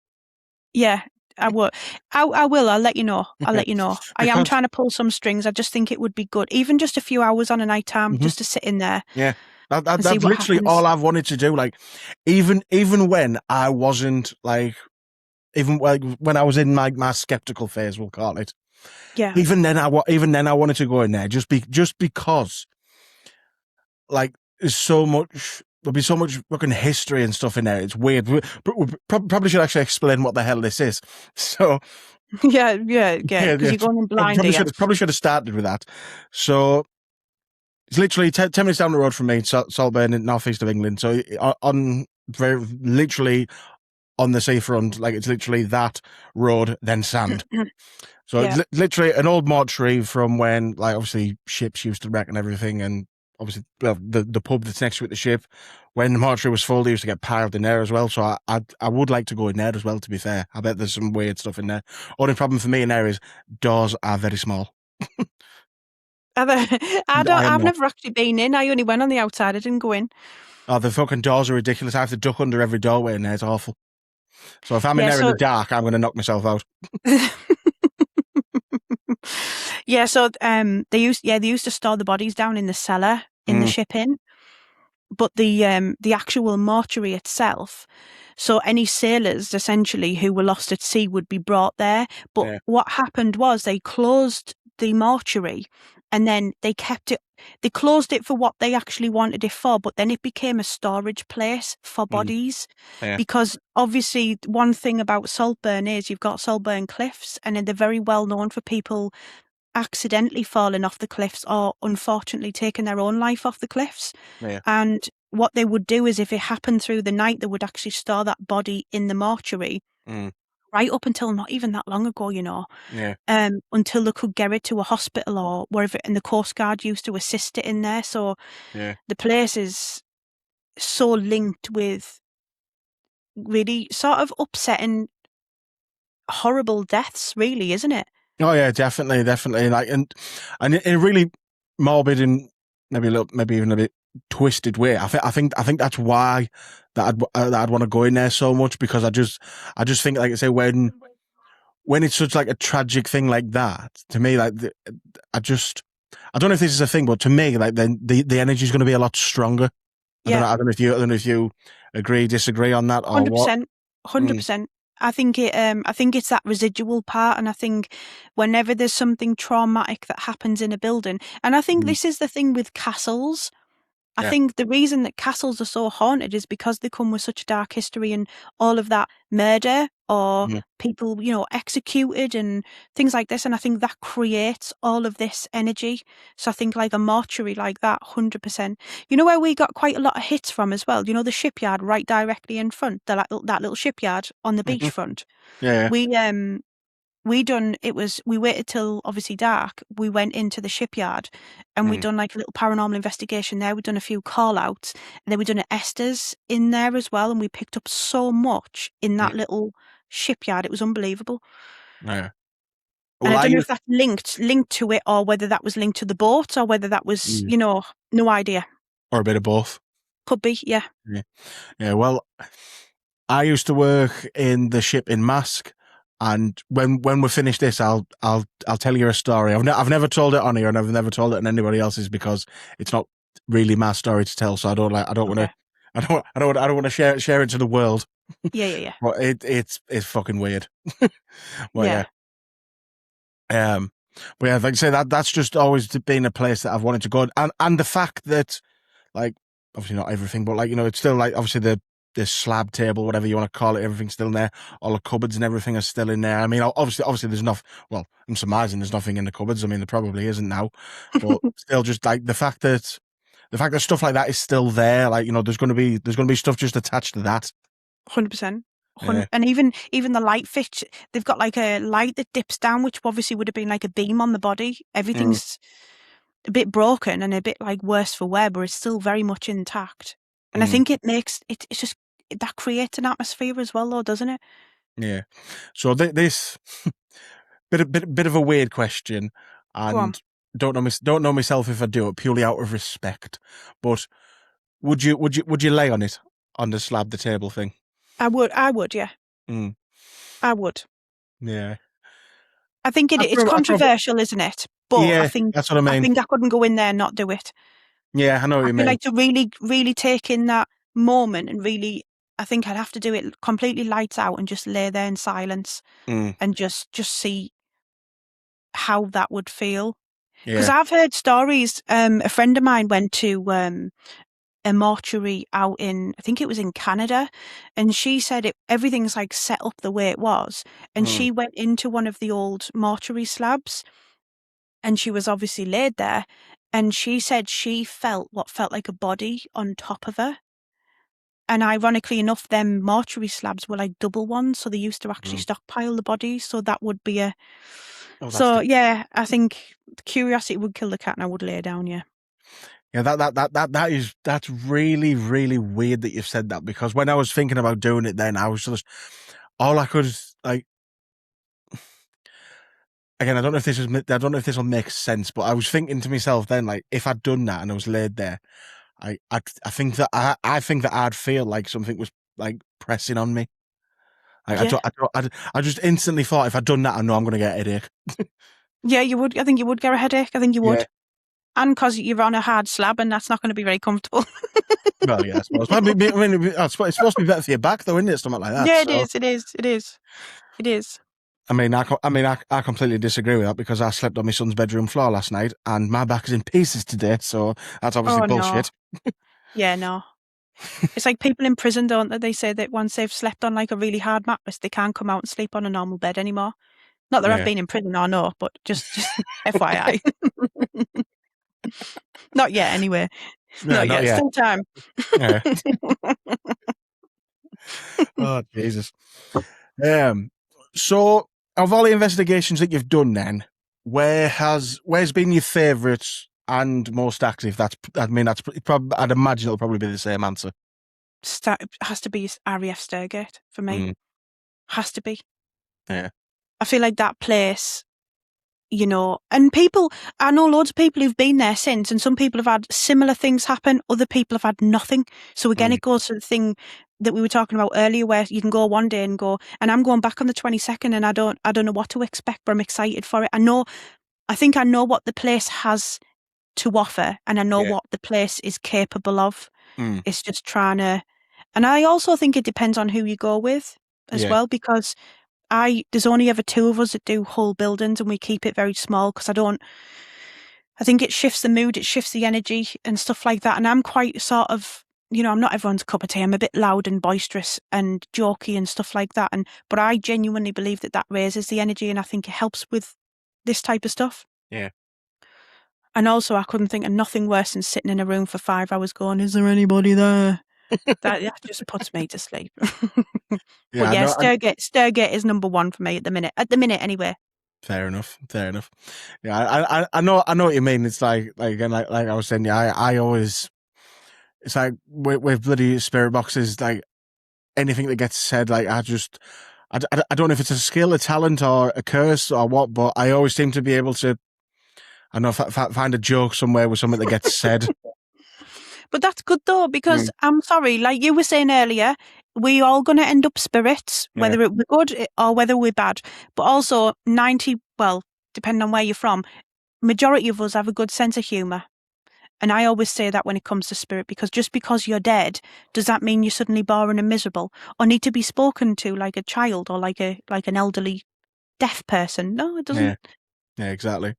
Yeah, I will. I will. I'll let you know. I am trying to pull some strings. I just think it would be good, even just a few hours on a night time, just to sit in there. Yeah, that's literally all I've wanted to do. Like, even when I wasn't like, when I was in my skeptical phase, we'll call it. Yeah. Even then, I wanted to go in there just because, like, there'll be so much fucking history and stuff in there. It's weird. We probably should actually explain what the hell this is. So, yeah. Because you're going in blind. Probably should have started with that. So, It's literally 10 minutes down the road from me, Saltburn, in northeast of England. So on very literally on the seafront, like it's literally that road, then sand. So Yeah. it's literally an old mortuary from when, like, obviously ships used to wreck and everything, and obviously, well, the pub that's next to it, the ship, when the mortuary was full, they used to get piled in there as well. So I would like to go in there as well. To be fair, I bet there's some weird stuff in there. Only problem for me in there is doors are very small. I am I've not. never actually been in. I only went on the outside. I didn't go in. Oh, the fucking doors are ridiculous. I have to duck under every doorway in there. It's awful. So if I'm in Yeah, there in so the dark, I'm going to knock myself out. yeah, so they used to store the bodies down in the cellar in the Mm, ship inn, but the actual mortuary itself, so any sailors essentially who were lost at sea would be brought there. But yeah. what happened was they closed the mortuary and then they kept it. They closed it for what they actually wanted it for, but then it became a storage place for Mm, bodies. yeah. Because obviously, one thing about Saltburn is you've got Saltburn Cliffs, and then they're very well known for people accidentally falling off the cliffs or unfortunately taking their own life off the cliffs. Yeah. And what they would do is if it happened through the night, they would actually store that body in the mortuary Mm, right up until not even that long ago, yeah. until they could get it to a hospital or wherever. And the Coast Guard used to assist it in there. So Yeah. the place is so linked with really sort of upsetting, horrible deaths, really, isn't it? Oh yeah, definitely, definitely. Like, and in a really morbid and maybe a little, maybe even a bit twisted way. I think that's why that I'd want to go in there so much, because I just think, like I say, when it's such like a tragic thing like that, to me, like I just I don't know if this is a thing, but to me, like then the energy is going to be a lot stronger. Yeah. I don't know if you agree, disagree on that or what. 100%. Mm, 100%. I think it's that residual part, and I think whenever there's something traumatic that happens in a building, and I think mm, this is the thing with castles. I yeah. think the reason that castles are so haunted is because they come with such dark history and all of that murder or Mm, people, executed and things like this. And I think that creates all of this energy. So I think like a mortuary like that, 100%. You know where we got quite a lot of hits from as well? You know, the shipyard right directly in front, that little shipyard on the mhm. beachfront. Yeah. We waited till obviously dark. We went into the shipyard and we Mm, done like a little paranormal investigation there. We done a few call outs and then we done an Esther's in there as well. And we picked up so much in mm, that little shipyard. It was unbelievable. yeah. And Well, I I don't know used. if that's linked to it or whether that was linked to the boat or whether that was, Mm, no idea. or a bit of both. Could be, yeah. Yeah. Yeah. Well, I used to work in the ship in Mask, and when we finish this, I'll tell you a story. I've never told it on here, and I've never told it on anybody else's because it's not really my story to tell. So I don't want Okay. to. I don't want to share it to the world. Yeah, yeah, yeah. But it's fucking weird. Well, yeah. Yeah. But yeah, like I say, that's just always been a place that I've wanted to go, and the fact that, like, obviously not everything, but like, it's still like obviously the slab table, whatever you want to call it, everything's still in there. All the cupboards and everything are still in there. I mean, obviously there's nothing. Well, I'm surmising there's nothing in the cupboards. I mean, there probably isn't now, but still, just like the fact that stuff like that is still there, like, there's gonna be stuff just attached to that. 100%. Yeah. And even the light fixture, they've got like a light that dips down, which obviously would have been like a beam on the body. Mm, Everything's a bit broken and a bit like worse for wear, but it's still very much intact. And I mm, think it makes it's just that creates an atmosphere as well, though, doesn't it? yeah. So this bit of a weird question, Go on. and don't know myself if I do it purely out of respect. But would you lay on it, on the slab the table thing? I would, yeah, Mm, I would. yeah. I think it's I probably, controversial, isn't it? But yeah, that's what I mean. I couldn't go in there and not do it. Yeah, I know what I you feel mean. like to really, really take in that moment and really, I think I'd have to do it completely lights out and just lay there in silence Mm, and just see how that would feel. Because yeah. I've heard stories. A friend of mine went to a mortuary out in, I think it was in Canada, and she said everything's like set up the way it was. And Mm, she went into one of the old mortuary slabs, and she was obviously laid there, and she said she felt what felt like a body on top of her. And ironically enough, them mortuary slabs were like double ones, so they used to actually Mm. stockpile the bodies. So that would be a. Oh, So yeah, I think curiosity would kill the cat, and I would lay her down. Yeah. yeah. That's really really weird that you've said that, because when I was thinking about doing it, then I was just all I could like. Again, I don't know if this will make sense, but I was thinking to myself then, like, if I'd done that and I was laid there, I think that I think that I'd feel like something was like pressing on me. Yeah. I just instantly thought, if I'd done that, I know I'm going to get a headache. Yeah, you would. I think you would get a headache. I think you would. Yeah. And because you're on a hard slab, and that's not going to be very comfortable. Well, yeah, I suppose. I mean, it's supposed to be better for your back, though, isn't it? Something like that. Yeah, it So, is. It is. It is. It is. I completely disagree with that, because I slept on my son's bedroom floor last night, and my back is in pieces today. So that's obviously Oh no. bullshit. Yeah, no. It's like people in prison, don't they? They say that once they've slept on like a really hard mattress, they can't come out and sleep on a normal bed anymore. Not that I've Yeah. been in prison or no, but just FYI. Not yet, anyway. Yeah, Not yet. yet. Still time. Yeah. Oh, Jesus. So, of all the investigations that you've done, then, where's been your favourite and most active? That's probably. I'd imagine it'll probably be the same answer. Has to be RAF Sturgate for me. Mm. Has to be. Yeah. I feel like that place, you know, and I know loads of people who've been there since, and some people have had similar things happen. Other people have had nothing. So again, it goes to the thing that we were talking about earlier, where you can go one day and go, and I'm going back on the 22nd, and I don't know what to expect, but I'm excited for it. I think I know what the place has to offer, and I know Yeah. what the place is capable of. Mm. It's just trying to, and I also think it depends on who you go with as Yeah. well, because there's only ever two of us that do whole buildings, and we keep it very small because I think it shifts the mood, it shifts the energy and stuff like that. And I'm quite sort of, you know, I'm not everyone's cup of tea. I'm a bit loud and boisterous and jokey and stuff like that. But I genuinely believe that raises the energy, and I think it helps with this type of stuff. Yeah. And also, I couldn't think of nothing worse than sitting in a room for 5 hours going, "Is there anybody there?" That just puts me to sleep. Yeah. But I yeah, know. Sturgate is number one for me at the minute. At the minute, anyway. Fair enough. Fair enough. Yeah. I know. I know what you mean. It's like again, like I was saying. Yeah. I always. It's like with bloody spirit boxes. Like anything that gets said, like I don't know if it's a skill, a talent, or a curse, or what, but I always seem to be able to, I don't know, find a joke somewhere with something that gets said. But that's good though, because I'm sorry, like you were saying earlier, we all going to end up spirits, whether it we're good or whether we're bad. But also 90, well, depending on where you're from, majority of us have a good sense of humour. And I always say that when it comes to spirit, because just because you're dead, does that mean you're suddenly boring and miserable, or need to be spoken to like a child or like an elderly deaf person? No, it doesn't. Yeah, exactly.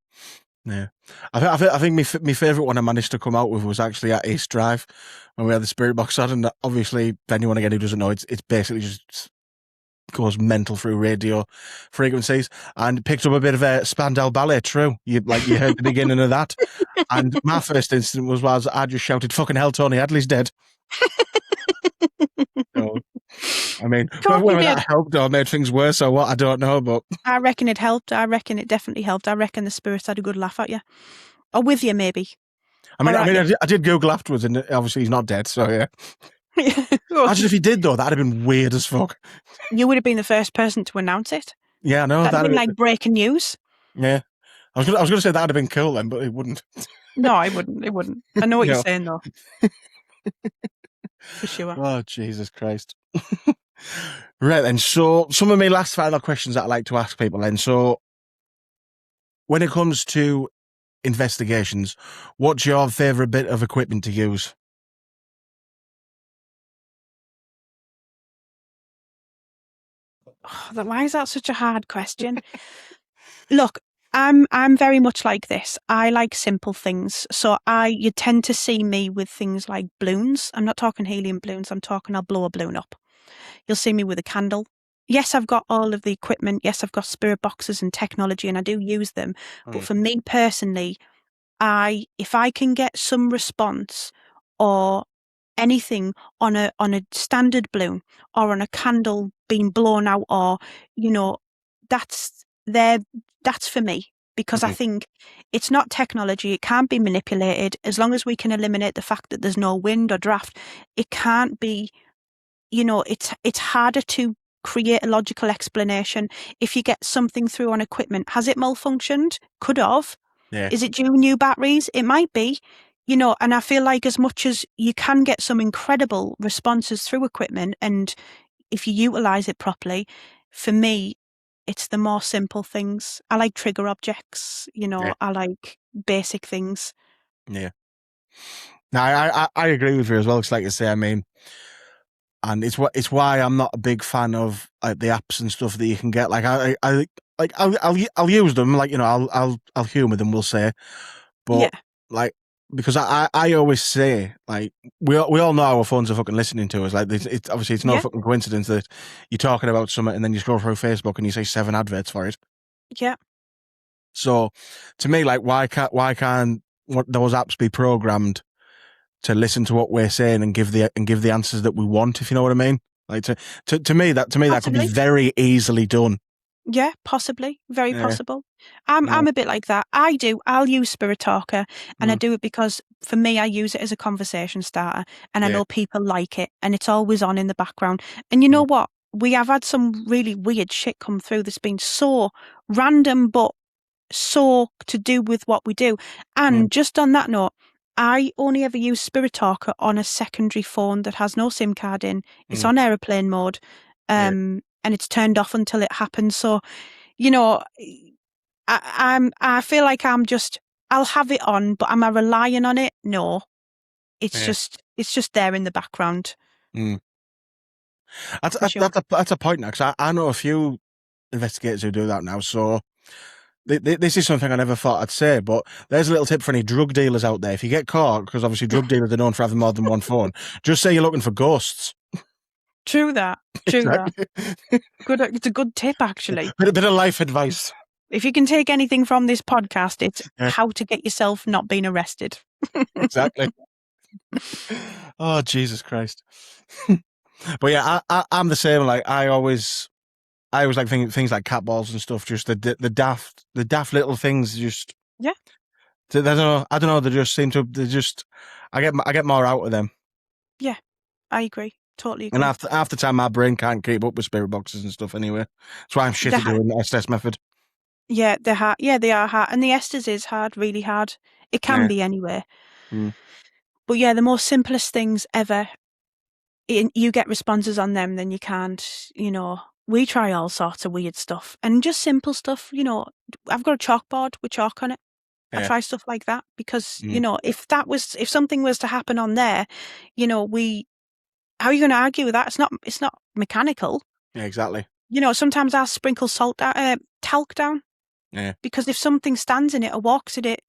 Yeah, I think my favourite one I managed to come out with was actually at East Drive when we had the spirit box on, and obviously, anyone again who doesn't know, it's basically just goes mental through radio frequencies, and picked up a bit of a Spandau Ballet. True, you heard the beginning of that, and my first instant was I just shouted, "Fucking hell, Tony Hadley's dead." So, I mean, whether that helped or made things worse or what, I don't know, but I reckon it helped. I reckon it definitely helped. I reckon the spirits had a good laugh at you. Or with you, maybe. I did Google afterwards, and obviously he's not dead, so yeah. Imagine if he did, though. That'd have been weird as fuck. You would have been the first person to announce it. Yeah, I know. That'd have been like breaking news. Yeah. I was going to say that'd have been cool then, but it wouldn't. No, I wouldn't. It wouldn't. I know what you're saying, though. For sure. Oh, Jesus Christ. Right, then. So, some of my last final questions that I like to ask people then. So, when it comes to investigations, what's your favourite bit of equipment to use? Oh, why is that such a hard question? Look, I'm very much like this. I like simple things. So you tend to see me with things like balloons. I'm not talking helium balloons. I'm talking I'll blow a balloon up. You'll see me with a candle. Yes, I've got all of the equipment. Yes, I've got spirit boxes and technology, and I do use them. But Mm, for me personally, if I can get some response or anything on a standard balloon or on a candle being blown out, or you know, that's there. That's for me, because I mm, think it's not technology. It can't be manipulated as long as we can eliminate the fact that there's no wind or draft. It can't be. It's harder to create a logical explanation. If you get something through on equipment, has it malfunctioned? Could have. yeah, Is it due new batteries? It might be. And I feel like as much as you can get some incredible responses through equipment, and if you utilize it properly, for me, it's the more simple things. I like trigger objects, yeah, I like basic things. yeah. No, I agree with you as well. It's like you say. I mean, and it's why I'm not a big fan of like the apps and stuff that you can get. Like I'll use them. Like I'll humor them. We'll say, Yeah, but like because I always say like we all know our phones are fucking listening to us. Like it's obviously it's no yeah, fucking coincidence that you're talking about something and then you scroll through Facebook and you see 7 adverts for it. yeah. So to me, like why can't those apps be programmed to listen to what we're saying and give the answers that we want, if you know what I mean? Like to me that could be Possibly. very easily done. Yeah, possibly. Very Yeah. possible. I'm No. a bit like that. I'll use Spirit Talker, and I Mm, do it because for me I use it as a conversation starter, and I yeah. know people like it, and it's always on in the background. And you know Mm, what? We have had some really weird shit come through that's been so random but so to do with what we do. mm, And just on that note, I only ever use Spirit Talker on a secondary phone that has no SIM card in. It's mm, on aeroplane mode, yeah. and it's turned off until it happens. So, you know, I feel like I'll have it on, but am I relying on it? No. Yeah. It's just there in the background Mm. That's, for that's, sure. that's a, that's a point now, because I know a few investigators who do that now. So this is something I never thought I'd say, but there's a little tip for any drug dealers out there. If you get caught, because obviously drug dealers are known for having more than one phone, just say you're looking for ghosts. True that. True that. Exactly. Good. It's a good tip, actually. Bit of life advice. If you can take anything from this podcast, it's Yeah, how to get yourself not being arrested. exactly. Oh, Jesus Christ. But yeah, I'm the same. Like I always like things like cat balls and stuff. Just the daft little things. Just Yeah, I don't know. I don't know. They just seem to. They just. I get more out of them. yeah, I agree. Totally And agree. after time, my brain can't keep up with spirit boxes and stuff. Anyway, that's why I'm shit The at ha- doing the SS method. yeah, they're hard. Yeah, they are hard. And the esters is hard, really hard. It can Yeah. be anyway. Mm, But yeah, the most simplest things ever, you get responses on them, then you can't. We try all sorts of weird stuff and just simple stuff. I've got a chalkboard with chalk on it. I yeah. try stuff like that because, Mm, if something was to happen on there, how are you going to argue with that? It's not mechanical. yeah. Exactly. Sometimes I'll sprinkle talc down, Yeah. because if something stands in it or walks in it,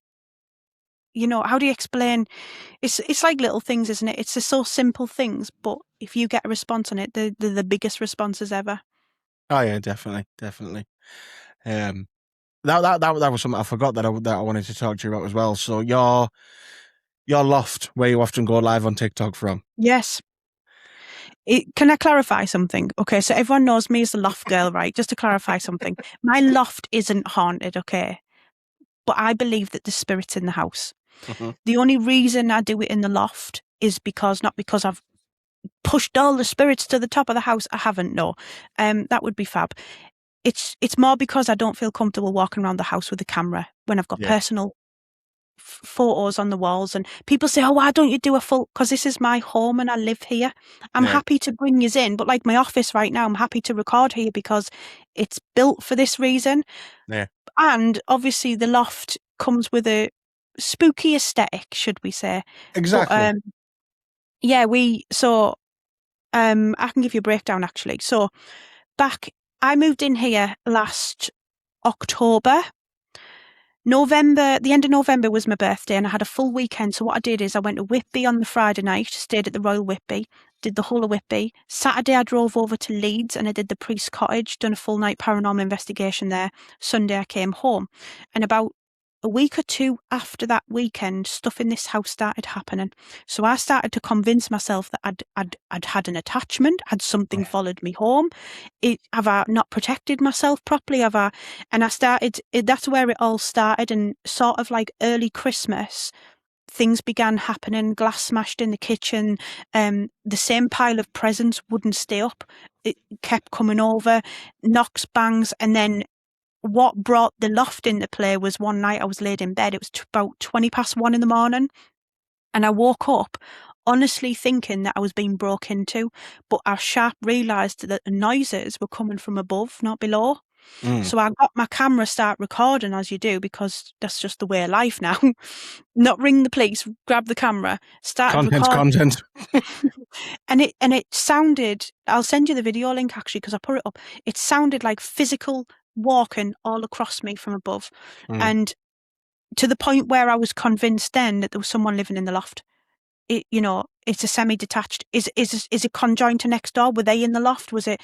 how do you explain? It's like little things, isn't it? It's just so simple things, but if you get a response on it, they're the biggest responses ever. Oh yeah. Definitely. Definitely. Um. That was something I forgot that I wanted to talk to you about as well. So your loft, where you often go live on TikTok from. Yes. Can I clarify something? Okay, so everyone knows me as the loft girl, right? Just to clarify something, my loft isn't haunted, okay? But I believe that there's spirits in the house. Mhm. The only reason I do it in the loft is not because I've pushed all the spirits to the top of the house. I haven't, no. That would be fab. It's more because I don't feel comfortable walking around the house with a camera when I've got Yeah. personal photos on the walls, and people say, "Oh, why don't you do a full?" Because this is my home and I live here. I'm Yeah. happy to bring you in, but like my office right now, I'm happy to record here because it's built for this reason. Yeah. And obviously, the loft comes with a spooky aesthetic, should we say? But Exactly. yeah, I can give you a breakdown actually. So back, I moved in here last October. The end of November was my birthday, and I had a full weekend. So what I did is I went to Whitby on the Friday night, stayed at the Royal Whitby, did the whole of Whitby. Saturday I drove over to Leeds and I did the Priest Cottage, done a full night paranormal investigation there. Sunday I came home, and about a week or two after that weekend, stuff in this house started happening. So I started to convince myself that I'd had an attachment, had something followed me home. Have I not protected myself properly? Have I? And I started. That's where it all started, and sort of like early Christmas, things began happening. Glass smashed in the kitchen. The same pile of presents wouldn't stay up. It kept coming over, knocks, bangs, and then what brought the loft into play was one night I was laid in bed. It was about 1:20 in the morning, and I woke up honestly thinking that I was being broke into, but I sharp realised that the noises were coming from above, not below. So I got my camera, start recording as you do, because that's just the way of life now. Not ring the police, grab the camera, started recording. Content. and it sounded, I'll send you the video link actually because I put it up. It sounded like physical walking all across me from above. And to the point where I was convinced then that there was someone living in the loft. It's a semi-detached. Is it conjoined to next door? Were they in the loft? Was it,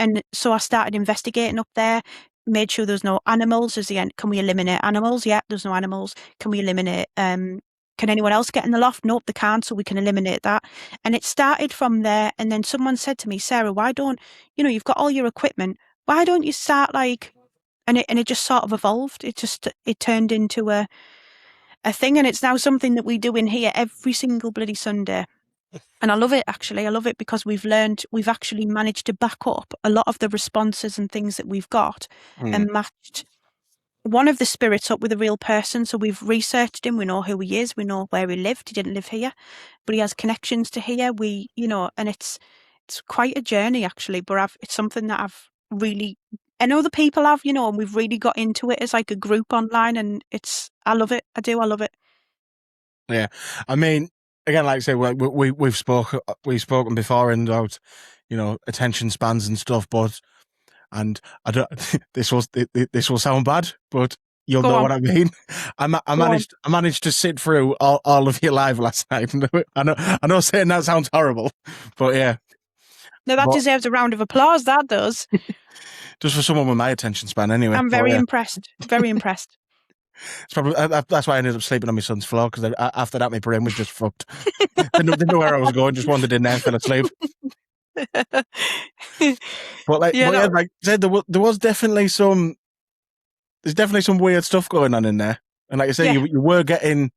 and so I started investigating up there, made sure there's no animals. Can we eliminate animals? Yeah, there's no animals. Can we eliminate, can anyone else get in the loft? Nope, they can't, so we can eliminate that. And it started from there. And then someone said to me, Sarah, why don't, you've got all your equipment. Why don't you start and it just sort of evolved. It turned into a thing, and it's now something that we do in here every single bloody Sunday. And I love it, actually. I love it because we've actually managed to back up a lot of the responses and things that we've got and matched one of the spirits up with a real person. So we've researched him. We know who he is. We know where he lived. He didn't live here, but he has connections to here. And it's quite a journey, actually, but it's something that I've really, and other people have, and we've really got into it as like a group online, and I love it. I do. I love it. Yeah. I mean, again, like I say, we've spoken before and about, attention spans and stuff, and I don't, this will sound bad, but you'll know what I mean. I managed to sit through all of your live last night. I know saying that sounds horrible, but yeah. No, that deserves a round of applause. That does. Just for someone with my attention span, anyway. I'm very impressed. Very impressed. It's probably that's why I ended up sleeping on my son's floor, because after that my brain was just fucked. Didn't know where I was going. Just wandered in there and fell asleep. But like I said, there was definitely some. There's definitely some weird stuff going on in there, and like I say, you were getting,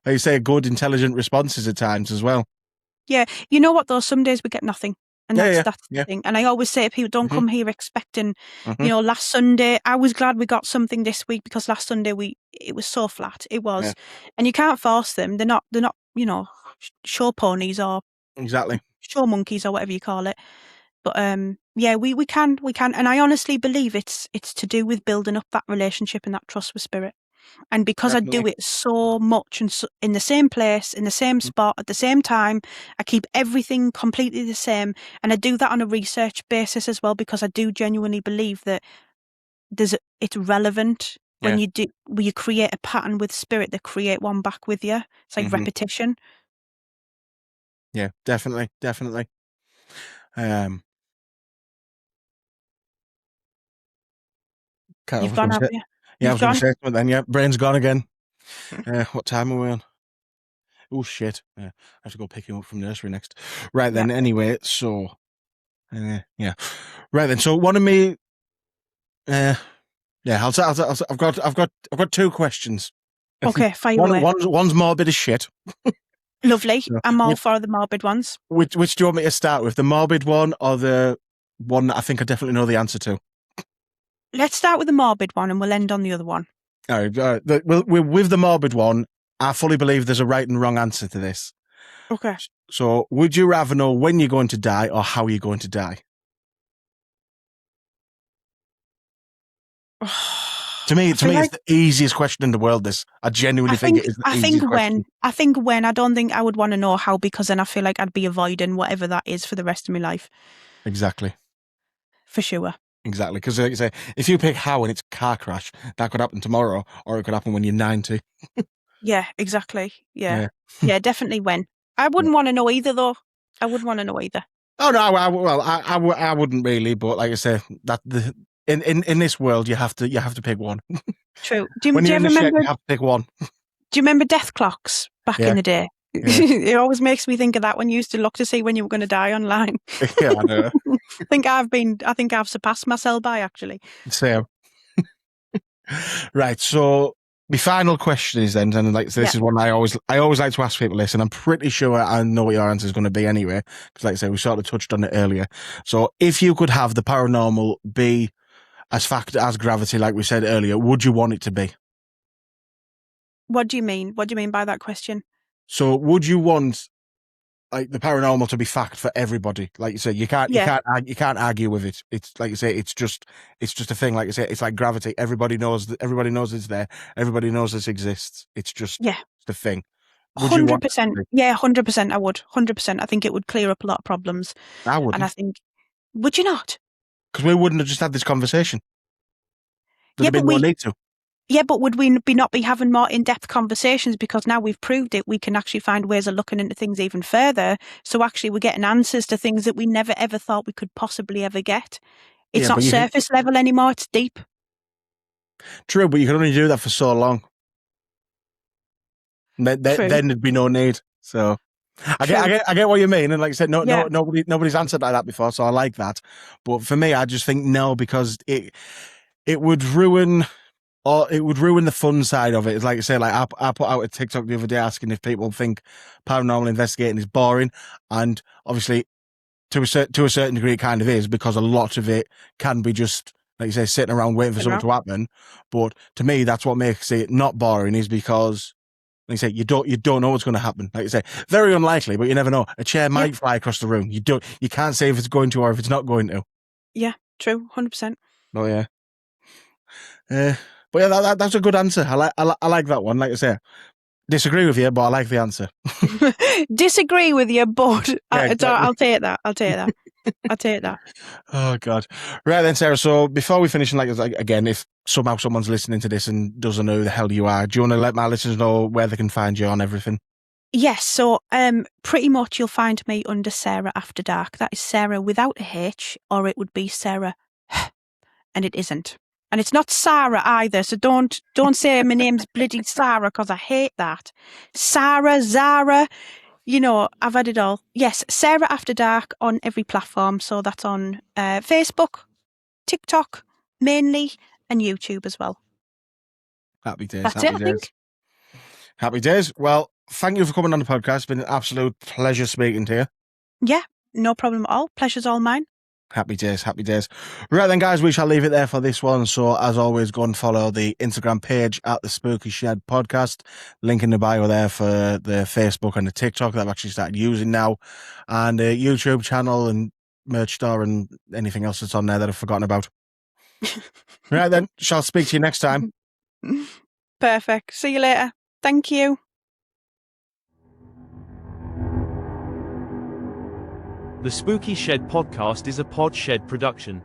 like you say, good, intelligent responses at times as well. Yeah, you know what though? Some days we get nothing. And that's the thing. And I always say to people, don't come here expecting, last Sunday, I was glad we got something this week, because last Sunday it was so flat. It was. Yeah. And you can't force them. They're not, show ponies or exactly show monkeys or whatever you call it. But we can. And I honestly believe it's to do with building up that relationship and that trust with spirit. And because I do it so much and so, in the same place, in the same spot, at the same time, I keep everything completely the same. And I do that on a research basis as well, because I do genuinely believe that it's relevant when you create a pattern with spirit, they create one back with you. It's like repetition. Yeah, definitely. You've gone, have you? Yeah, I was going to say something then. Yeah, brain's gone again. What time are we on? Oh, shit. I have to go pick him up from nursery next. Right then, anyway, so... yeah. Right then, so one of me... I've got two questions. Okay, fire away. One's morbid as shit. Lovely. I'm all for the morbid ones. Which do you want me to start with? The morbid one or the one that I think I definitely know the answer to? Let's start with the morbid one and we'll end on the other one. All right. With the morbid one, I fully believe there's a right and wrong answer to this. Okay. So, would you rather know when you're going to die or how you're going to die? To me, it's the easiest question in the world. I genuinely think it is the easiest question. I think when. I don't think I would want to know how, because then I feel like I'd be avoiding whatever that is for the rest of my life. Exactly. For sure. Exactly. Because like you say, if you pick how and it's a car crash, that could happen tomorrow, or it could happen when you're 90. Yeah, exactly. Yeah. Yeah. Yeah, definitely when. I wouldn't want to know either, though. I wouldn't want to know either. Oh no, I wouldn't really, but like I say, that in this world you have to pick one. True. When Do you're you in the shed, remember? you have to pick one. Do you remember death clocks back in Yeah, the day? yeah, It always makes me think of that when you used to look to see when you were going to die online. yeah. I know. I think I've surpassed myself by actually. Same. Right. So the final question is then, and like so this Yeah. is one I always like to ask people this, and I'm pretty sure I know what your answer is going to be anyway, because like I say, we sort of touched on it earlier. So if you could have the paranormal be as fact as gravity, like we said earlier, would you want it to be? What do you mean? What do you mean by that question? So would you want like the paranormal to be fact for everybody? Like you say, you can't Yeah. you can't argue with it. It's like you say, it's just a thing. Like you say, it's like gravity. Everybody knows it's there. Everybody knows this exists. It's just Yeah. the thing. Would you want 100%. Yeah, 100%. I would. 100%. I think it would clear up a lot of problems. I And I wouldn't, think, would you not? because we wouldn't have just had this conversation. There'd Yeah, have been no need to. Yeah, but would we not be having more in-depth conversations because now we've proved it, we can actually find ways of looking into things even further. So actually we're getting answers to things that we never ever thought we could possibly ever get. It's Yeah, not but surface level anymore, it's deep. True, but you can only do that for so long. Then True. there'd be no need. So I get what you mean, and like I said, Yeah. nobody's answered like that before, so I like that. But for me, I just think no, because it would ruin. Or it would ruin the fun side of it. It's like I say, like I put out a TikTok the other day asking if people think paranormal investigating is boring, and obviously to a certain degree it kind of is, because a lot of it can be just like you say, sitting around waiting for something to happen. But to me, that's what makes it not boring, is because like you say, you don't know what's going to happen. Like you say, very unlikely, but you never know. A chair might fly across the room. You can't say if it's going to or if it's not going to. Yeah, true, 100%. Oh yeah. But yeah, that's a good answer. I like that one. Like I say, disagree with you, but I like the answer. Disagree with you, but Yeah, exactly. I'll take that. I'll take that. Oh God! Right then, Sarah. So before we finish, and like again, if somehow someone's listening to this and doesn't know who the hell you are, do you want to let my listeners know where they can find you on everything? Yes, so pretty much you'll find me under Sara After Dark. That is Sarah without a H, or it would be Sarah, and it isn't. And it's not Sara either, so don't say my name's bloody Sara, because I hate that. Sara, Zara, I've had it all. Yes, Sara After Dark on every platform, so that's on Facebook, TikTok mainly, and YouTube as well. Happy days. That's happy it, I days. think. Happy days. Well, thank you for coming on the podcast. It's been an absolute pleasure speaking to you. Yeah, no problem at all. Pleasure's all mine. Happy days, happy days. Right then, guys, we shall leave it there for this one. So, as always, go and follow the Instagram page at the Spooky Shed Podcast. Link in the bio there for the Facebook and the TikTok that I've actually started using now, and the YouTube channel and merch store and anything else that's on there that I've forgotten about. Right then, shall speak to you next time. Perfect. See you later. Thank you. The Spooky Shed Podcast is a Pod Shed production.